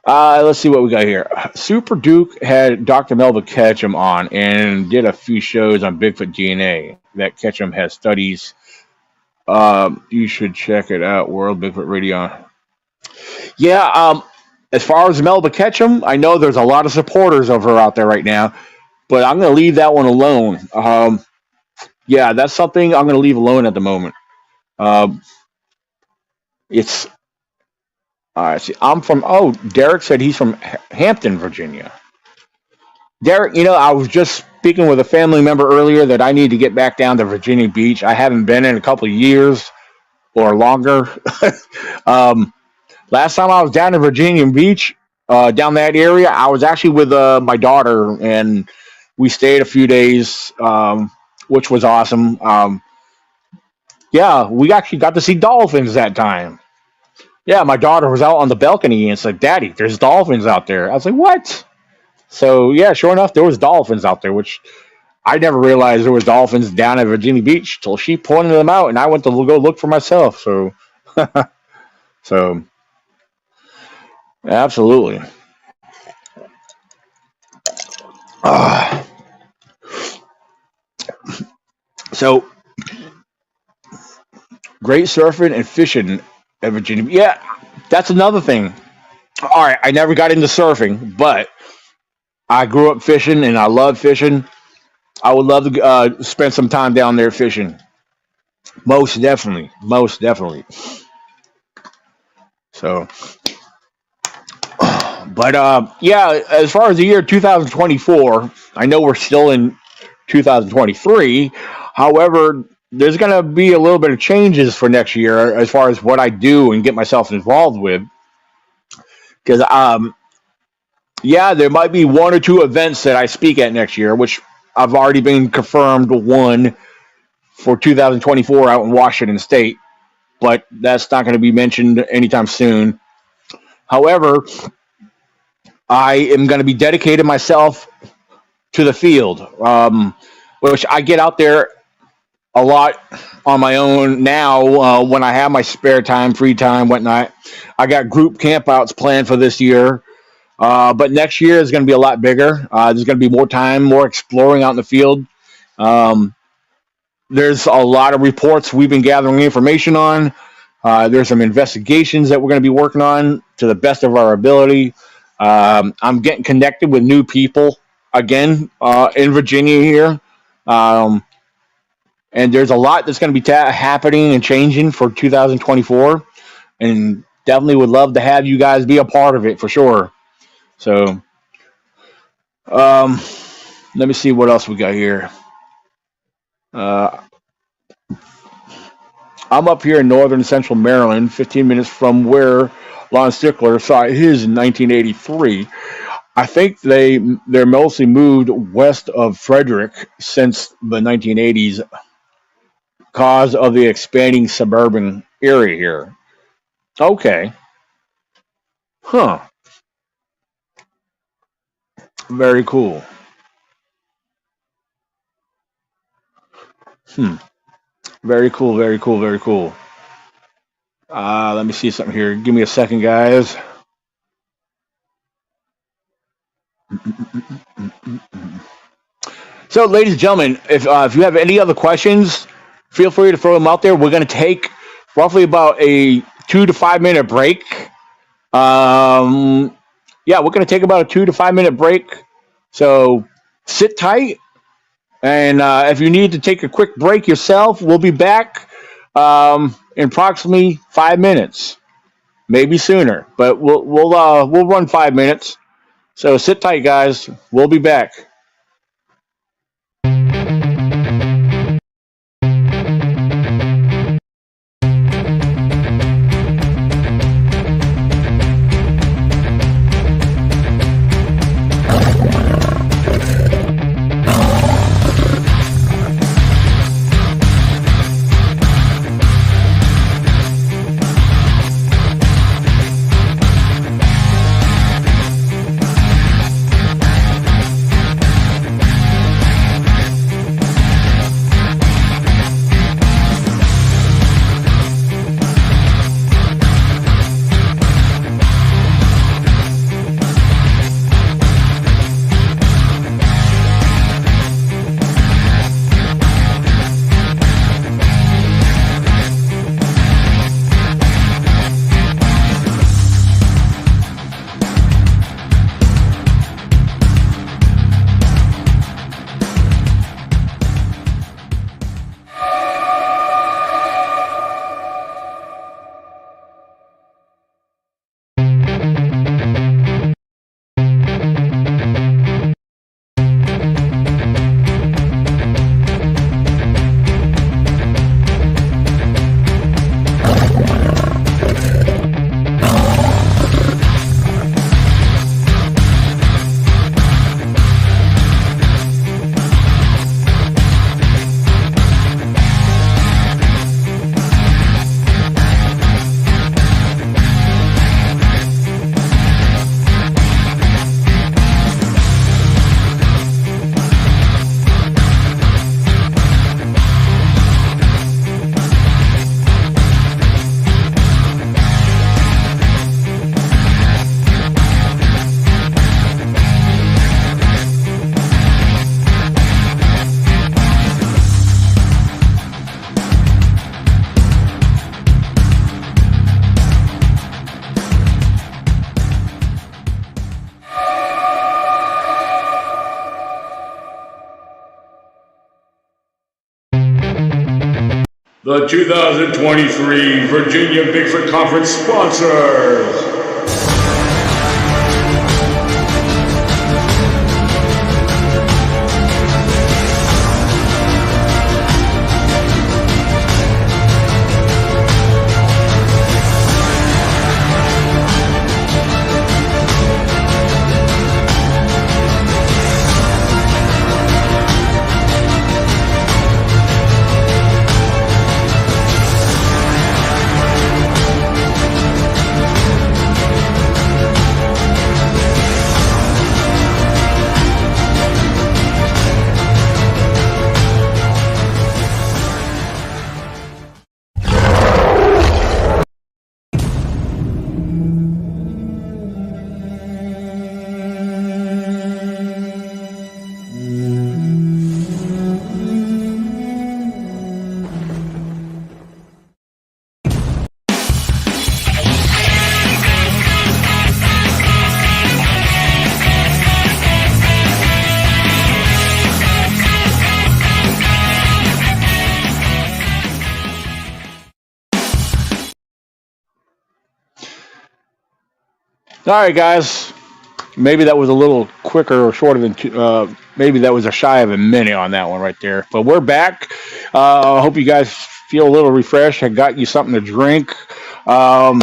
Let's see what we got here. Super Duke had Dr. Melva Ketchum on and did a few shows on Bigfoot DNA. That Ketchum has studies. You should check it out. World Bigfoot Radio. Yeah. As far as Melva Ketchum, I know there's a lot of supporters of her out there right now, but I'm going to leave that one alone. Yeah, that's something I'm going to leave alone at the moment. Um, it's see. I'm from. Oh, Derek said he's from Hampton, Virginia. Derek, I was just speaking with a family member earlier that I need to get back down to Virginia Beach. I haven't been in a couple of years or longer. um, Last time I was down in Virginia Beach, down that area, I was actually with my daughter, and we stayed a few days, which was awesome. Yeah, we actually got to see dolphins that time. Yeah, my daughter was out on the balcony and said, "Daddy, there's dolphins out there." I was like, "What?" So yeah, sure enough, there was dolphins out there, which I never realized there was dolphins down at Virginia Beach till she pointed them out, and I went to go look for myself. So, so absolutely. Uh, so great surfing and fishing at Virginia. Yeah, that's another thing. All right, I never got into surfing, but I grew up fishing and I love fishing. I would love to spend some time down there fishing. Most definitely, most definitely. So, but yeah, as far as the year 2024, I know we're still in 2023. However, there's going to be a little bit of changes for next year as far as what I do and get myself involved with. Because yeah, there might be one or two events that I speak at next year, which I've already been confirmed one for 2024 out in Washington State, but that's not going to be mentioned anytime soon. However, I am going to be dedicating myself to the field, which I get out there a lot on my own now when I have my spare time, free time, whatnot. I got group campouts planned for this year. But next year is going to be a lot bigger. There's going to be more time, more exploring out in the field. Um, there's a lot of reports we've been gathering information on. There's some investigations that we're going to be working on to the best of our ability. I'm getting connected with new people again in Virginia here. Um, and there's a lot that's going to be happening and changing for 2024. and definitely would love to have you guys be a part of it for sure. So, um, let me see what else we got here. Uh, I'm up here in northern central Maryland, 15 minutes from where Lon Stickler saw his in 1983. I think they're mostly moved west of Frederick since the 1980s, cause of the expanding suburban area here. Okay, huh? Very cool. Hmm. Very cool. Very cool. Very cool. Let me see something here. Give me a second, guys. So, ladies and gentlemen, if you have any other questions, feel free to throw them out there. We're going to take roughly about a 2 to 5 minute break. Um, yeah, we're going to take about a 2 to 5 minute break. So sit tight, and if you need to take a quick break yourself, we'll be back in approximately 5 minutes, maybe sooner, but we'll run 5 minutes. So sit tight, guys. We'll be back. The 2023 Virginia Bigfoot Conference sponsors. All right, guys. Maybe that was a little quicker or shorter than two. Maybe that was a shy of a minute on that one right there. But we're back. I hope you guys feel a little refreshed. I got you something to drink. Um,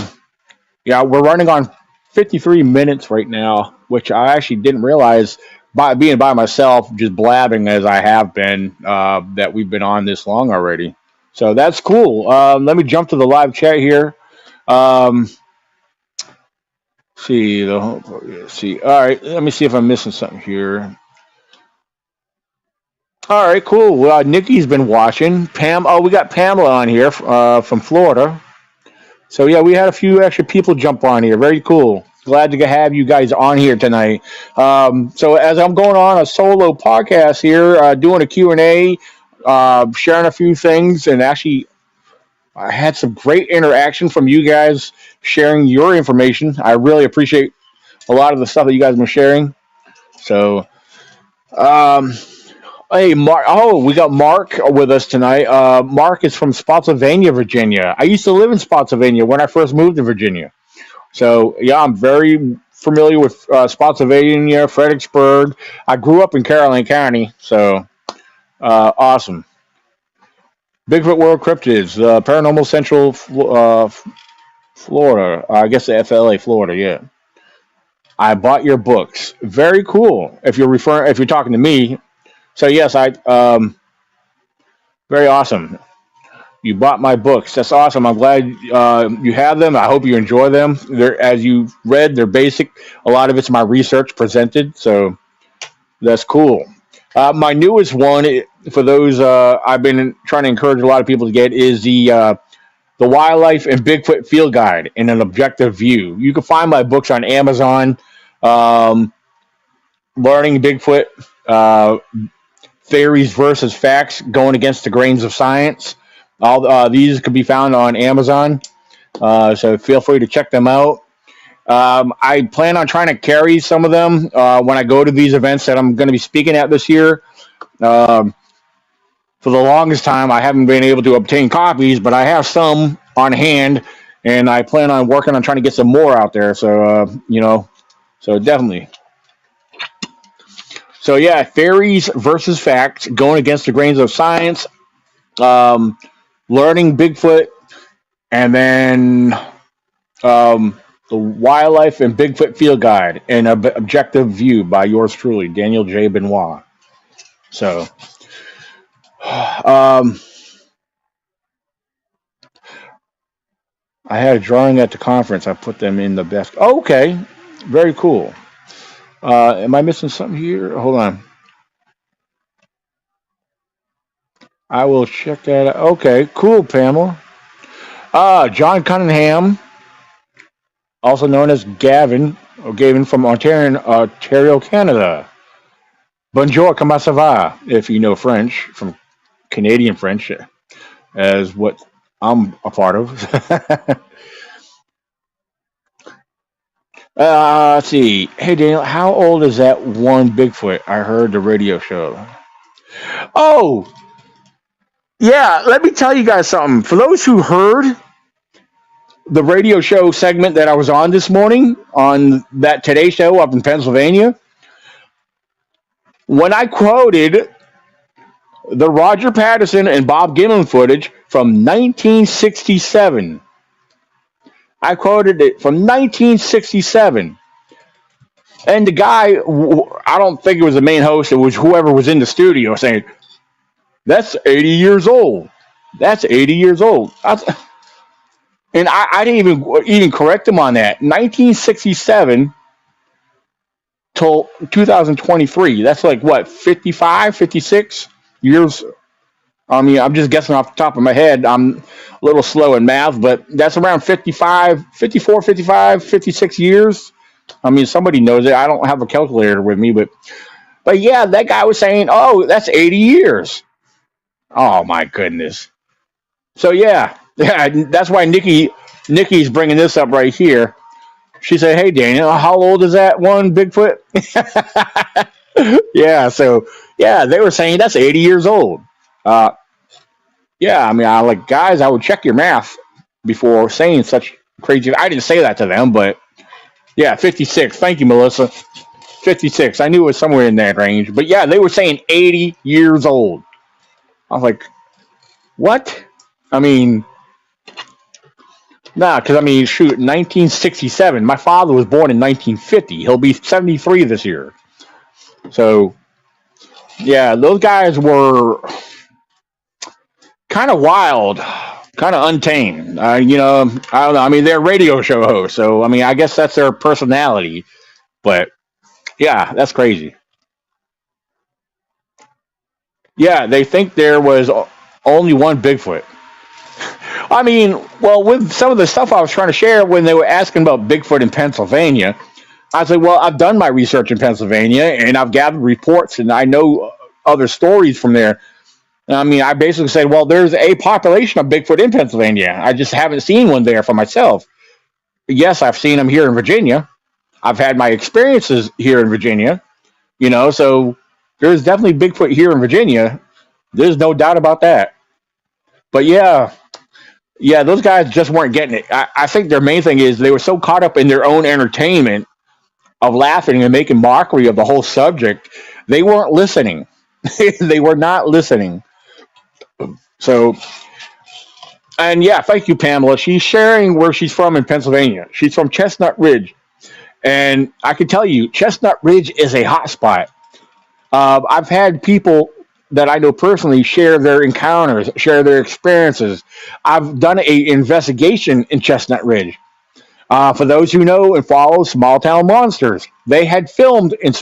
yeah, we're running on 53 minutes right now, which I actually didn't realize by being by myself, just blabbing as I have been, that we've been on this long already. So that's cool. Let me jump to the live chat here. Um, see see. All right, let me see if I'm missing something here. All right, cool. Well, Nikki's been watching. Pam. Oh, we got Pamela on here from Florida. So yeah, we had a few extra people jump on here. Very cool. Glad to have you guys on here tonight. So as I'm going on a solo podcast here, doing a Q&A, sharing a few things, and actually I had some great interaction from you guys sharing your information. I really appreciate a lot of the stuff that you guys have been sharing. So, um, hey, Mark. Oh, we got Mark with us tonight. Mark is from Spotsylvania, Virginia. I used to live in Spotsylvania when I first moved to Virginia. So yeah, I'm very familiar with Spotsylvania, Fredericksburg. I grew up in Caroline County, so awesome. Bigfoot World Cryptids, Paranormal Central, Florida. I guess the FLA, Florida. Yeah, I bought your books. Very cool. If you're talking to me, so yes, I very awesome. You bought my books. That's awesome. I'm glad you have them. I hope you enjoy them. As you read, they're basic. A lot of it's my research presented, so that's cool. My newest one, for those I've been trying to encourage a lot of people to get, is the Wildlife and Bigfoot Field Guide in an Objective View. You can find my books on Amazon. Um, Learning Bigfoot, uh, theories versus facts, going against the grains of science. All these can be found on Amazon, so feel free to check them out. I plan on trying to carry some of them when I go to these events that I'm going to be speaking at this year. Um, for the longest time, I haven't been able to obtain copies, but I have some on hand, and I plan on working on trying to get some more out there. So, so definitely. So yeah, theories versus facts, going against the grains of science, um, learning Bigfoot, and then the Wildlife and Bigfoot Field Guide and Objective View by yours truly, Daniel J. Benoit. So, um, I had a drawing at the conference. I put them in the best. Oh, okay, very cool. Am I missing something here? Hold on. I will check that out. Okay, cool, Pamela. John Cunningham, also known as Gavin, or Gavin from Ontario, Canada. Bonjour, comment ça va? If you know French, from Canadian French, as what I'm a part of. Let's see. Hey, Daniel, how old is that one Bigfoot I heard the radio show? Oh, yeah, let me tell you guys something. For those who heard the radio show segment that I was on this morning on that Today Show up in Pennsylvania, when I quoted the Roger Patterson and Bob Gimlin footage from 1967, I quoted it from 1967. And the guy, I don't think it was the main host, it was whoever was in the studio saying, that's 80 years old. That's 80 years old. And I didn't even correct him on that. 1967 till 2023. That's like what, 55, 56 years? I mean, I'm just guessing off the top of my head. I'm a little slow in math, but that's around 55, 54, 55, 56 years. I mean, somebody knows it. I don't have a calculator with me, but yeah, that guy was saying, "Oh, that's 80 years." Oh my goodness. So yeah, yeah, that's why Nikki's bringing this up right here. She said, "Hey, Daniel, how old is that one Bigfoot?" Yeah, so yeah, they were saying that's 80 years old. Uh, yeah, I mean, I like guys. I would check your math before saying such crazy. I didn't say that to them, but Yeah, 56. Thank you, Melissa. 56. I knew it was somewhere in that range. But yeah, they were saying 80 years old. I was like, what? I mean, nah, because I mean, shoot, 1967. My father was born in 1950. He'll be 73 this year. So, yeah, those guys were kind of wild, kind of untamed. I don't know. I mean, they're radio show hosts. So, I mean, I guess that's their personality. But yeah, that's crazy. Yeah, they think there was only one Bigfoot. I mean, well, with some of the stuff I was trying to share when they were asking about Bigfoot in Pennsylvania, I said, well, I've done my research in Pennsylvania and I've gathered reports and I know other stories from there. I mean, I basically said, well, there's a population of Bigfoot in Pennsylvania. I just haven't seen one there for myself. Yes, I've seen them here in Virginia. I've had my experiences here in Virginia, so there's definitely Bigfoot here in Virginia. There's no doubt about that. But yeah, yeah, those guys just weren't getting it. I think their main thing is they were so caught up in their own entertainment of laughing and making mockery of the whole subject, they weren't listening. They were not listening. So, and yeah, thank you, Pamela. She's sharing where she's from in Pennsylvania. She's from Chestnut Ridge. And I can tell you, Chestnut Ridge is a hot spot. I've had people that I know personally share their encounters, share their experiences. I've done a investigation in Chestnut Ridge. For those who know and follow Small Town Monsters, they had filmed in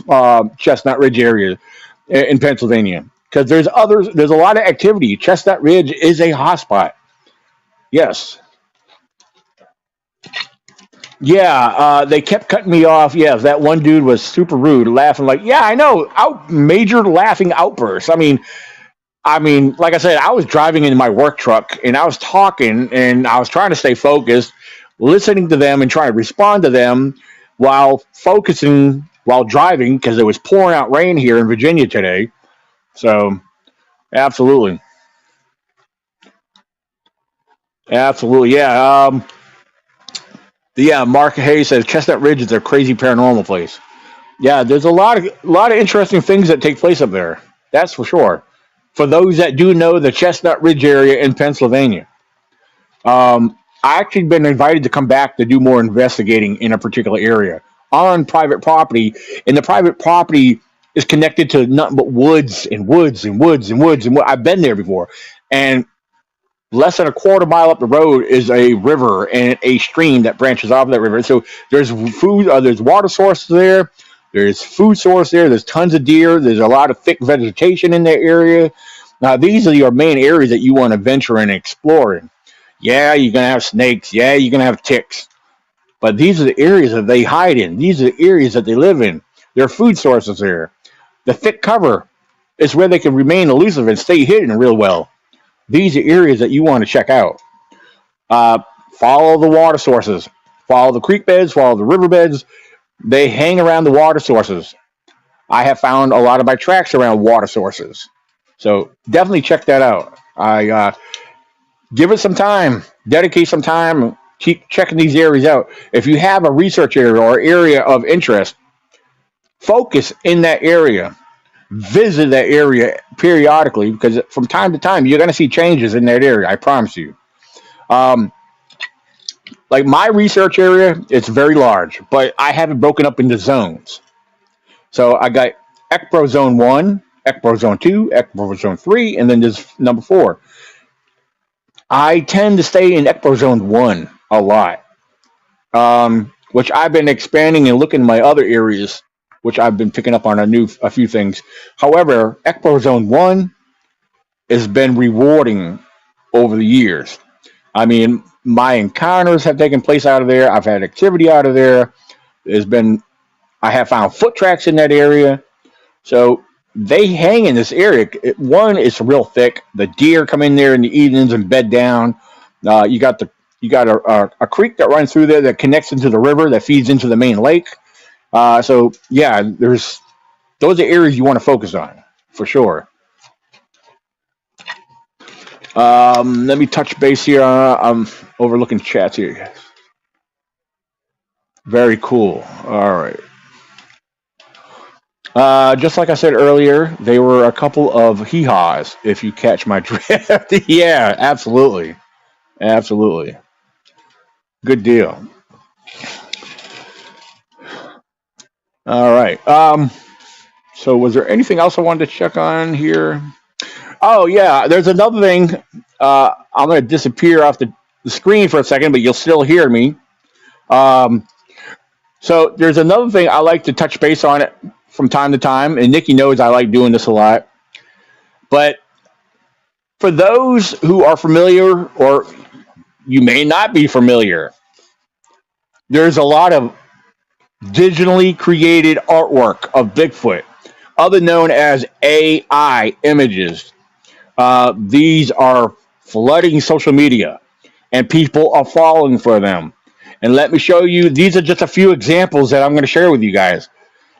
Chestnut Ridge area in Pennsylvania because there's others. There's a lot of activity. Chestnut Ridge is a hotspot. Yes. Yeah, they kept cutting me off. Yeah, that one dude was super rude, laughing like, "Yeah, I know." Major laughing outbursts. I mean, like I said, I was driving in my work truck and I was talking and I was trying to stay focused, listening to them and trying to respond to them while focusing while driving because it was pouring out rain here in Virginia today. So, absolutely, absolutely, yeah. Yeah, Mark Hayes says Chestnut Ridge is a crazy paranormal place. Yeah, there's a lot of interesting things that take place up there. That's for sure. For those that do know the Chestnut Ridge area in Pennsylvania, I actually been invited to come back to do more investigating in a particular area on private property, and the private property is connected to nothing but woods and woods and woods and woods and I've been there before, and less than a quarter mile up the road is a river and a stream that branches off that river. So there's water sources there, there's food source there, there's tons of deer, there's a lot of thick vegetation in that area. Now these are your main areas that you want to venture and explore in. Yeah, you're gonna have snakes. Yeah, you're gonna have ticks. But these are the areas that they hide in. These are the areas that they live in. Their food sources there. The thick cover is where they can remain elusive and stay hidden real well. These are areas that you want to check out. Uh, Follow the water sources. Follow the creek beds. Follow the river beds. They hang around the water sources. I have found a lot of my tracks around water sources. So definitely check that out. I Give it some time, dedicate some time, keep checking these areas out. If you have a research area or area of interest, focus in that area. Visit that area periodically because from time to time you're going to see changes in that area. I promise you. Um, like my research area, it's very large, but I have it broken up into zones. So I got Ekpro Zone 1, Ekpro Zone 2, Ekpro Zone 3, and then there's number 4. I tend to stay in Ekpro Zone 1 a lot, which I've been expanding and looking at my other areas, which I've been picking up on a few things. However, Ekpro Zone 1 has been rewarding over the years. I mean, my encounters have taken place out of there. I've had activity out of there. There's been I have found foot tracks in that area. So they hang in this area. One, it's real thick. The deer come in there in the evenings and bed down. You got a creek that runs through there that connects into the river that feeds into the main lake. So yeah, there's those are areas you want to focus on for sure. Let me touch base here. I'm overlooking chats here. Very cool. All right. Just like I said earlier, they were a couple of hee-haws, if you catch my drift. Yeah, absolutely. Absolutely. Good deal. All right. So was there anything else I wanted to check on here? Oh yeah, there's another thing. I'm going to disappear off the screen for a second, but you'll still hear me. Um, so there's another thing I like to touch base on it from time to time, and Nikki knows I like doing this a lot. But for those who are familiar, or you may not be familiar, there's a lot of digitally created artwork of Bigfoot, other known as AI images. These are flooding social media, and people are falling for them. And let me show you, these are just a few examples that I'm going to share with you guys.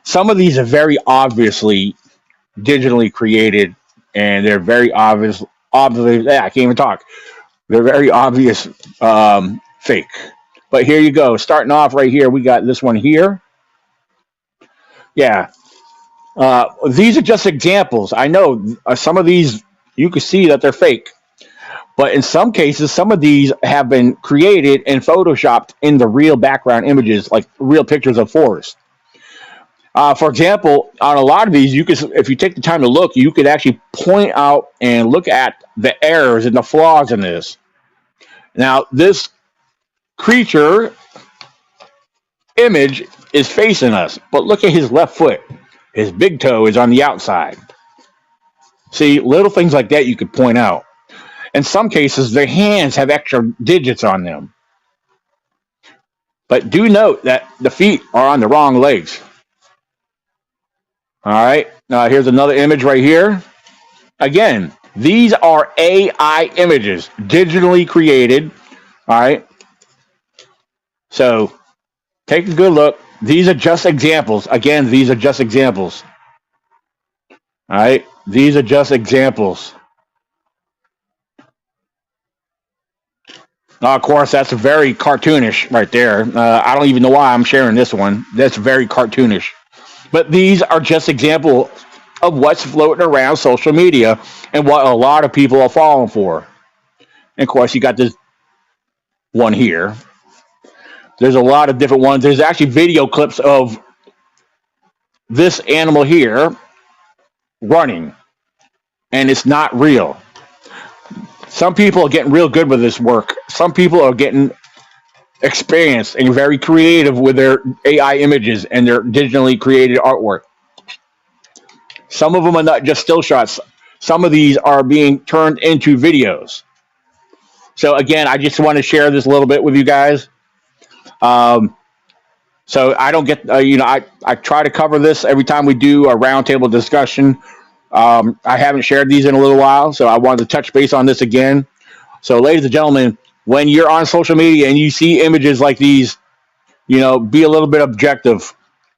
Some of these are very obviously digitally created, and they're very obviously, yeah, I can't even talk. They're very obvious fake. But here you go. Starting off right here, we got this one here. Yeah. These are just examples. I know some of these you can see that they're fake. But in some cases, some of these have been created and photoshopped into real background images, like real pictures of forest. For example, on a lot of these, you could, if you take the time to look, you could actually point out and look at the errors and the flaws in this. Now, this creature image is facing us, but look at his left foot. His big toe is on the outside. See, little things like that you could point out. In some cases, their hands have extra digits on them. But do note that the feet are on the wrong legs. All right. Here's another image right here. Again, these are AI images, digitally created. All right. So take a good look. These are just examples. Again, these are just examples. All right. These are just examples. Of course, that's very cartoonish right there. I don't even know why I'm sharing this one. That's very cartoonish. But these are just examples of what's floating around social media and what a lot of people are falling for. And of course, you got this one here. There's a lot of different ones. There's actually video clips of this animal here running, and it's not real. Some people are getting real good with this work. Some people are getting experienced and very creative with their AI images and their digitally created artwork. Some of them are not just still shots. Some of these are being turned into videos. So again, I just want to share this a little bit with you guys. So I don't get, I try to cover this every time we do a roundtable discussion. I haven't shared these in a little while, so I wanted to touch base on this again. So, ladies and gentlemen, when you're on social media and you see images like these, be a little bit objective.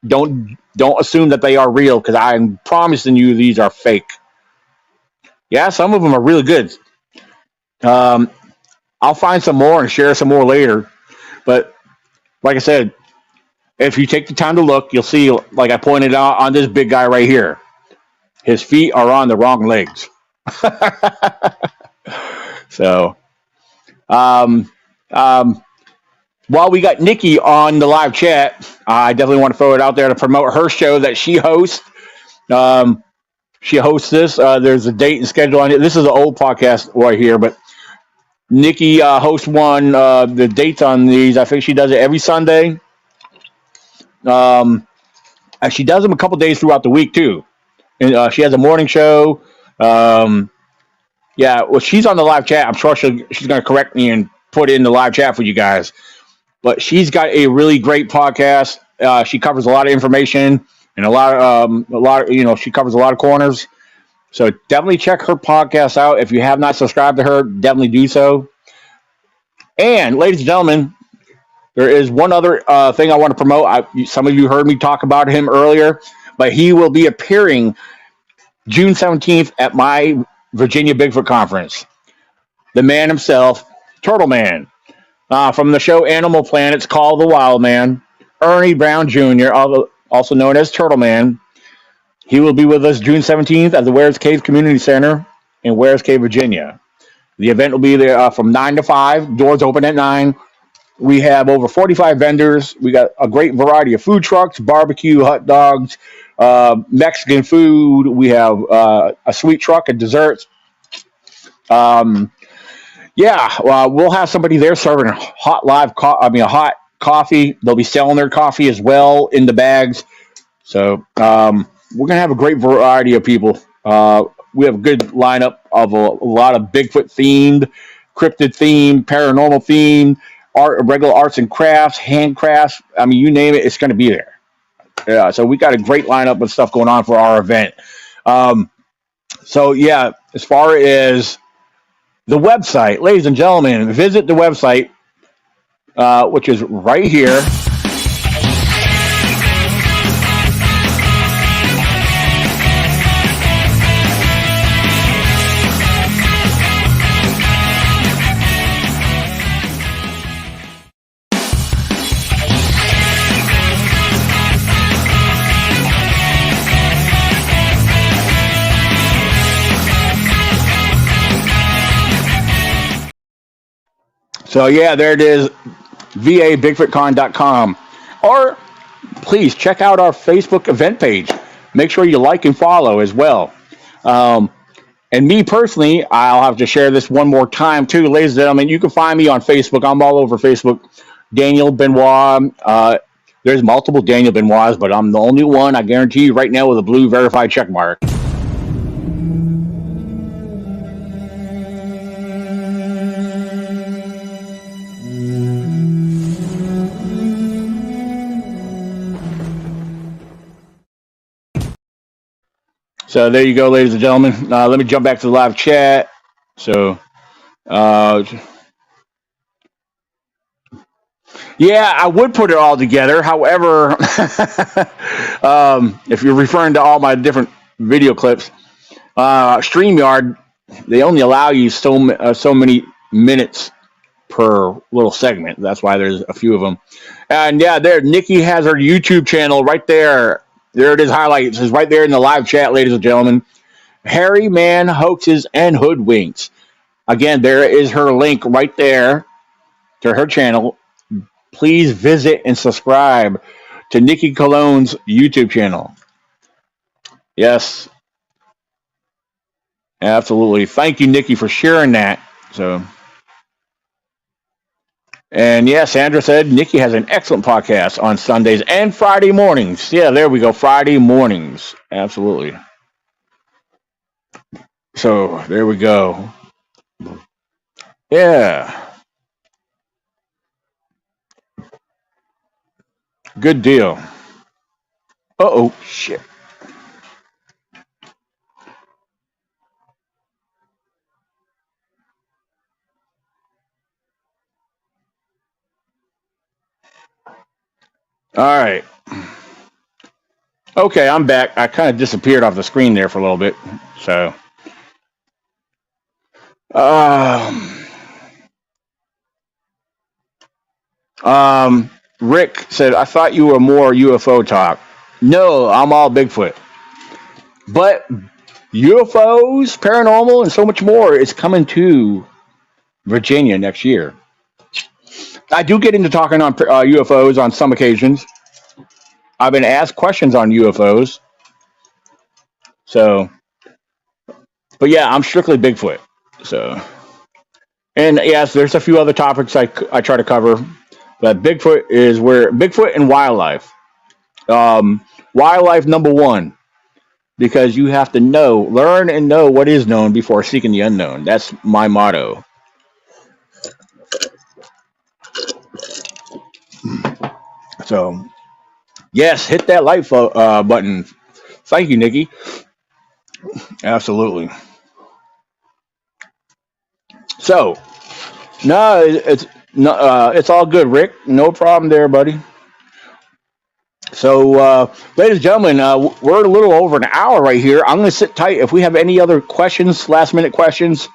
Don't assume that they are real, because I'm promising you these are fake. Yeah, some of them are really good. I'll find some more and share some more later. But like I said, if you take the time to look, you'll see, like I pointed out on this big guy right here, his feet are on the wrong legs. So, while we got Nikki on the live chat, I definitely want to throw it out there to promote her show that she hosts. She hosts this. There's a date and schedule on it. This is an old podcast right here, but Nikki hosts one. The dates on these, I think she does it every Sunday. And she does them a couple days throughout the week too. And she has a morning show. Yeah, well, she's on the live chat. I'm sure she's going to correct me and put in the live chat for you guys. But she's got a really great podcast. She covers a lot of information and a lot of, she covers a lot of corners. So definitely check her podcast out. If you have not subscribed to her, definitely do so. And ladies and gentlemen, there is one other thing I want to promote. Some of you heard me talk about him earlier, but he will be appearing June 17th at my Virginia Bigfoot conference. The man himself, Turtle Man, from the show Animal Planet's Call the Wild Man. Ernie Brown Jr., also known as Turtle Man. He will be with us June 17th at the Wares Cave Community Center in Wares Cave, Virginia. The event will be there from 9 to 5. Doors open at 9. We have over 45 vendors. We got a great variety of food trucks, barbecue, hot dogs, Mexican food. We have a sweet truck and desserts. Um, yeah, we'll have somebody there serving hot hot coffee. They'll be selling their coffee as well in the bags. So we're gonna have a great variety of people. We have a good lineup of a lot of Bigfoot themed, cryptid themed, paranormal themed, art, regular arts and crafts, handcrafts. I mean, you name it, it's going to be there. Yeah, so we got a great lineup of stuff going on for our event. Um, so yeah, as far as the website, ladies and gentlemen, visit the website, which is right here. So yeah, there it is, vabigfootcon.com. Or please check out our Facebook event page. Make sure you like and follow as well. Um, and me personally, I'll have to share this one more time too, ladies and gentlemen. You can find me on Facebook. I'm all over Facebook. Daniel Benoit. There's multiple Daniel Benoits, but I'm the only one, I guarantee you right now, with a blue verified check mark. So there you go, ladies and gentlemen. Let me jump back to the live chat. So, uh, yeah, I would put it all together. However, if you're referring to all my different video clips, StreamYard, they only allow you so many minutes per little segment. That's why there's a few of them. And yeah, there, Nikki has her YouTube channel right there. There it is, highlights. It's right there in the live chat, ladies and gentlemen. Harry Man Hoaxes and Hoodwinks. Again, there is her link right there to her channel. Please visit and subscribe to Nikki Cologne's YouTube channel. Yes, absolutely. Thank you, Nikki, for sharing that. So, and yeah, Sandra said Nikki has an excellent podcast on Sundays and Friday mornings. Yeah, there we go. Friday mornings. Absolutely. So there we go. Yeah. Good deal. Uh-oh, shit. All right. Okay, I'm back. I kind of disappeared off the screen there for a little bit. So, um, Rick said, I thought you were more UFO talk. No, I'm all Bigfoot. But UFOs, paranormal, and so much more is coming to Virginia next year. I do get into talking on UFOs on some occasions. I've been asked questions on UFOs. So, but yeah, I'm strictly Bigfoot. So, and yes, there's a few other topics I try to cover, but Bigfoot is where Bigfoot and wildlife. Wildlife number one, because you have to learn and know what is known before seeking the unknown. That's my motto. So, yes, hit that like button. Thank you, Nikki. Absolutely. So, no, it's no, it's all good, Rick. No problem there, buddy. So, ladies and gentlemen, we're a little over an hour right here. I'm going to sit tight. If we have any other questions, last minute questions,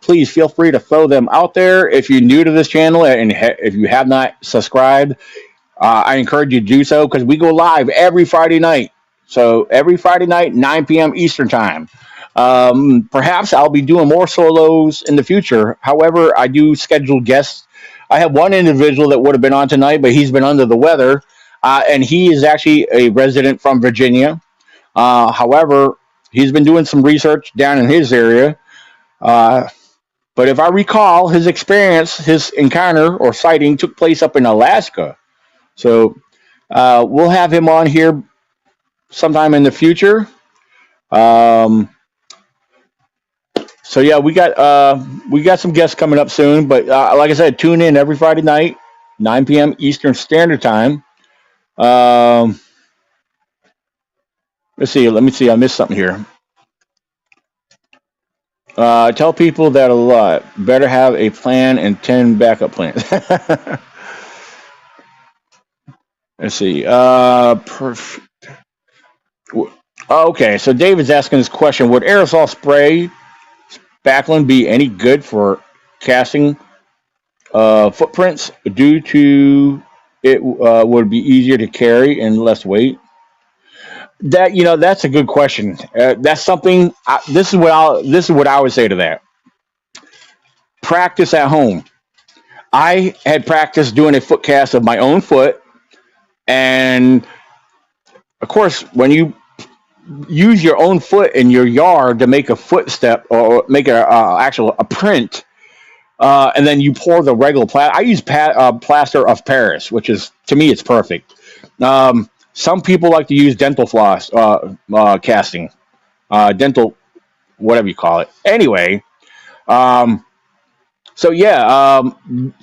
please feel free to throw them out there. If you're new to this channel and if you have not subscribed, I encourage you to do so because we go live every Friday night. So every Friday night, 9 p.m. Eastern time. Perhaps I'll be doing more solos in the future. However, I do schedule guests. I have one individual that would have been on tonight, but he's been under the weather, and he is actually a resident from Virginia. However, he's been doing some research down in his area. Uh, but if I recall, his experience, his encounter or sighting took place up in Alaska. So we'll have him on here sometime in the future. Um, so yeah, we got some guests coming up soon. But like I said, tune in every Friday night, 9 p.m. Eastern Standard Time. Um, let's see. Let me see. I missed something here. Tell people that a lot. Better have a plan and 10 backup plans. Let's see. Okay, so David's asking this question: would aerosol spray spackling be any good for casting footprints due to it would be easier to carry and less weight? That's a good question. That's something. This is what I would say to that. Practice at home. I had practiced doing a foot cast of my own foot, and of course, when you use your own foot in your yard to make a footstep or make a print, and then you pour the regular plaster. I use plaster of Paris, which is to me it's perfect. Some people like to use dental floss casting, dental whatever you call it. Anyway, um, so yeah,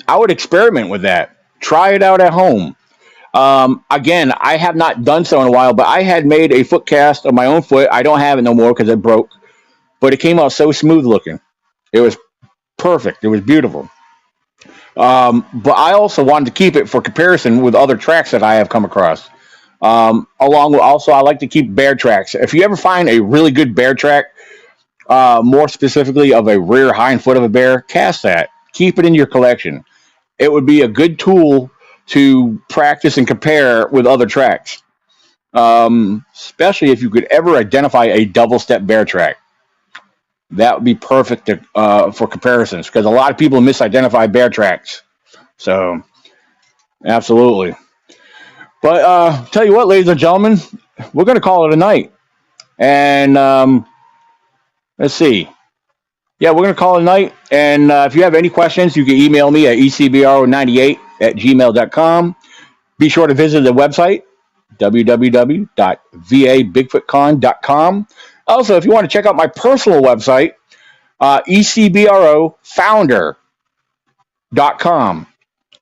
I would experiment with that. Try it out at home. Again, I have not done so in a while, but I had made a foot cast of my own foot. I don't have it no more because it broke, but it came out so smooth looking. It was perfect. It was beautiful. But I also wanted to keep it for comparison with other tracks that I have come across. Along with also, I like to keep bear tracks. If you ever find a really good bear track, more specifically of a rear hind foot of a bear, cast that. Keep it in your collection. It would be a good tool to practice and compare with other tracks. Especially if you could ever identify a double step bear track. That would be perfect for comparisons because a lot of people misidentify bear tracks. So, absolutely. But tell you what, ladies and gentlemen, we're going to call it a night. And let's see. Yeah, we're going to call it a night. And if you have any questions, you can email me at ecbro98@gmail.com. Be sure to visit the website, www.vabigfootcon.com. Also, if you want to check out my personal website, ecbrofounder.com.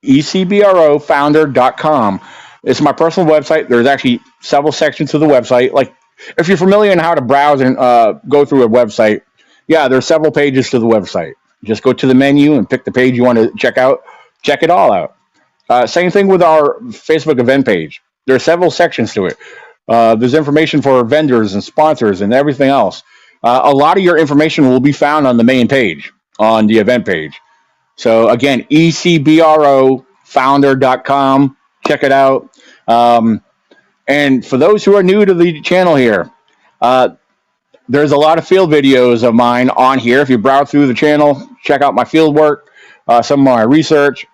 ecbrofounder.com. It's my personal website. There's actually several sections to the website. Like, if you're familiar in how to browse and go through a website, yeah, there's several pages to the website. Just go to the menu and pick the page you want to check out. Check it all out. Same thing with our Facebook event page. There are several sections to it. There's information for vendors and sponsors and everything else. A lot of your information will be found on the main page, on the event page. So again, ecbrofounder.com. Check it out. And for those who are new to the channel here, there's a lot of field videos of mine on here. If you browse through the channel, check out my field work, some of my research.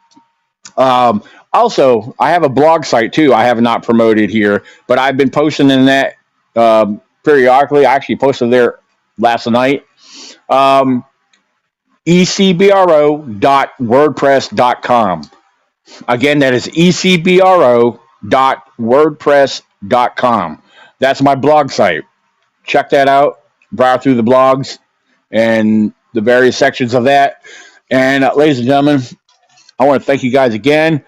Also, I have a blog site too. I have not promoted here, but I've been posting in that periodically. I actually posted there last night. ecbro.wordpress.com. Again, that is ecbro.wordpress.com. That's my blog site. Check that out. Browse through the blogs and the various sections of that. And ladies and gentlemen, I want to thank you guys again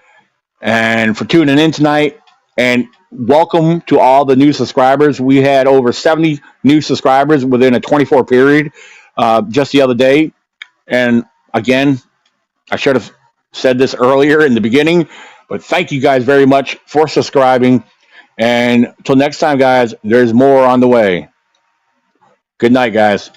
and for tuning in tonight. And welcome to all the new subscribers. We had over 70 new subscribers within a 24 period just the other day. And again, I should have said this earlier in the beginning, but thank you guys very much for subscribing. And until next time, guys, there's more on the way. Good night, guys.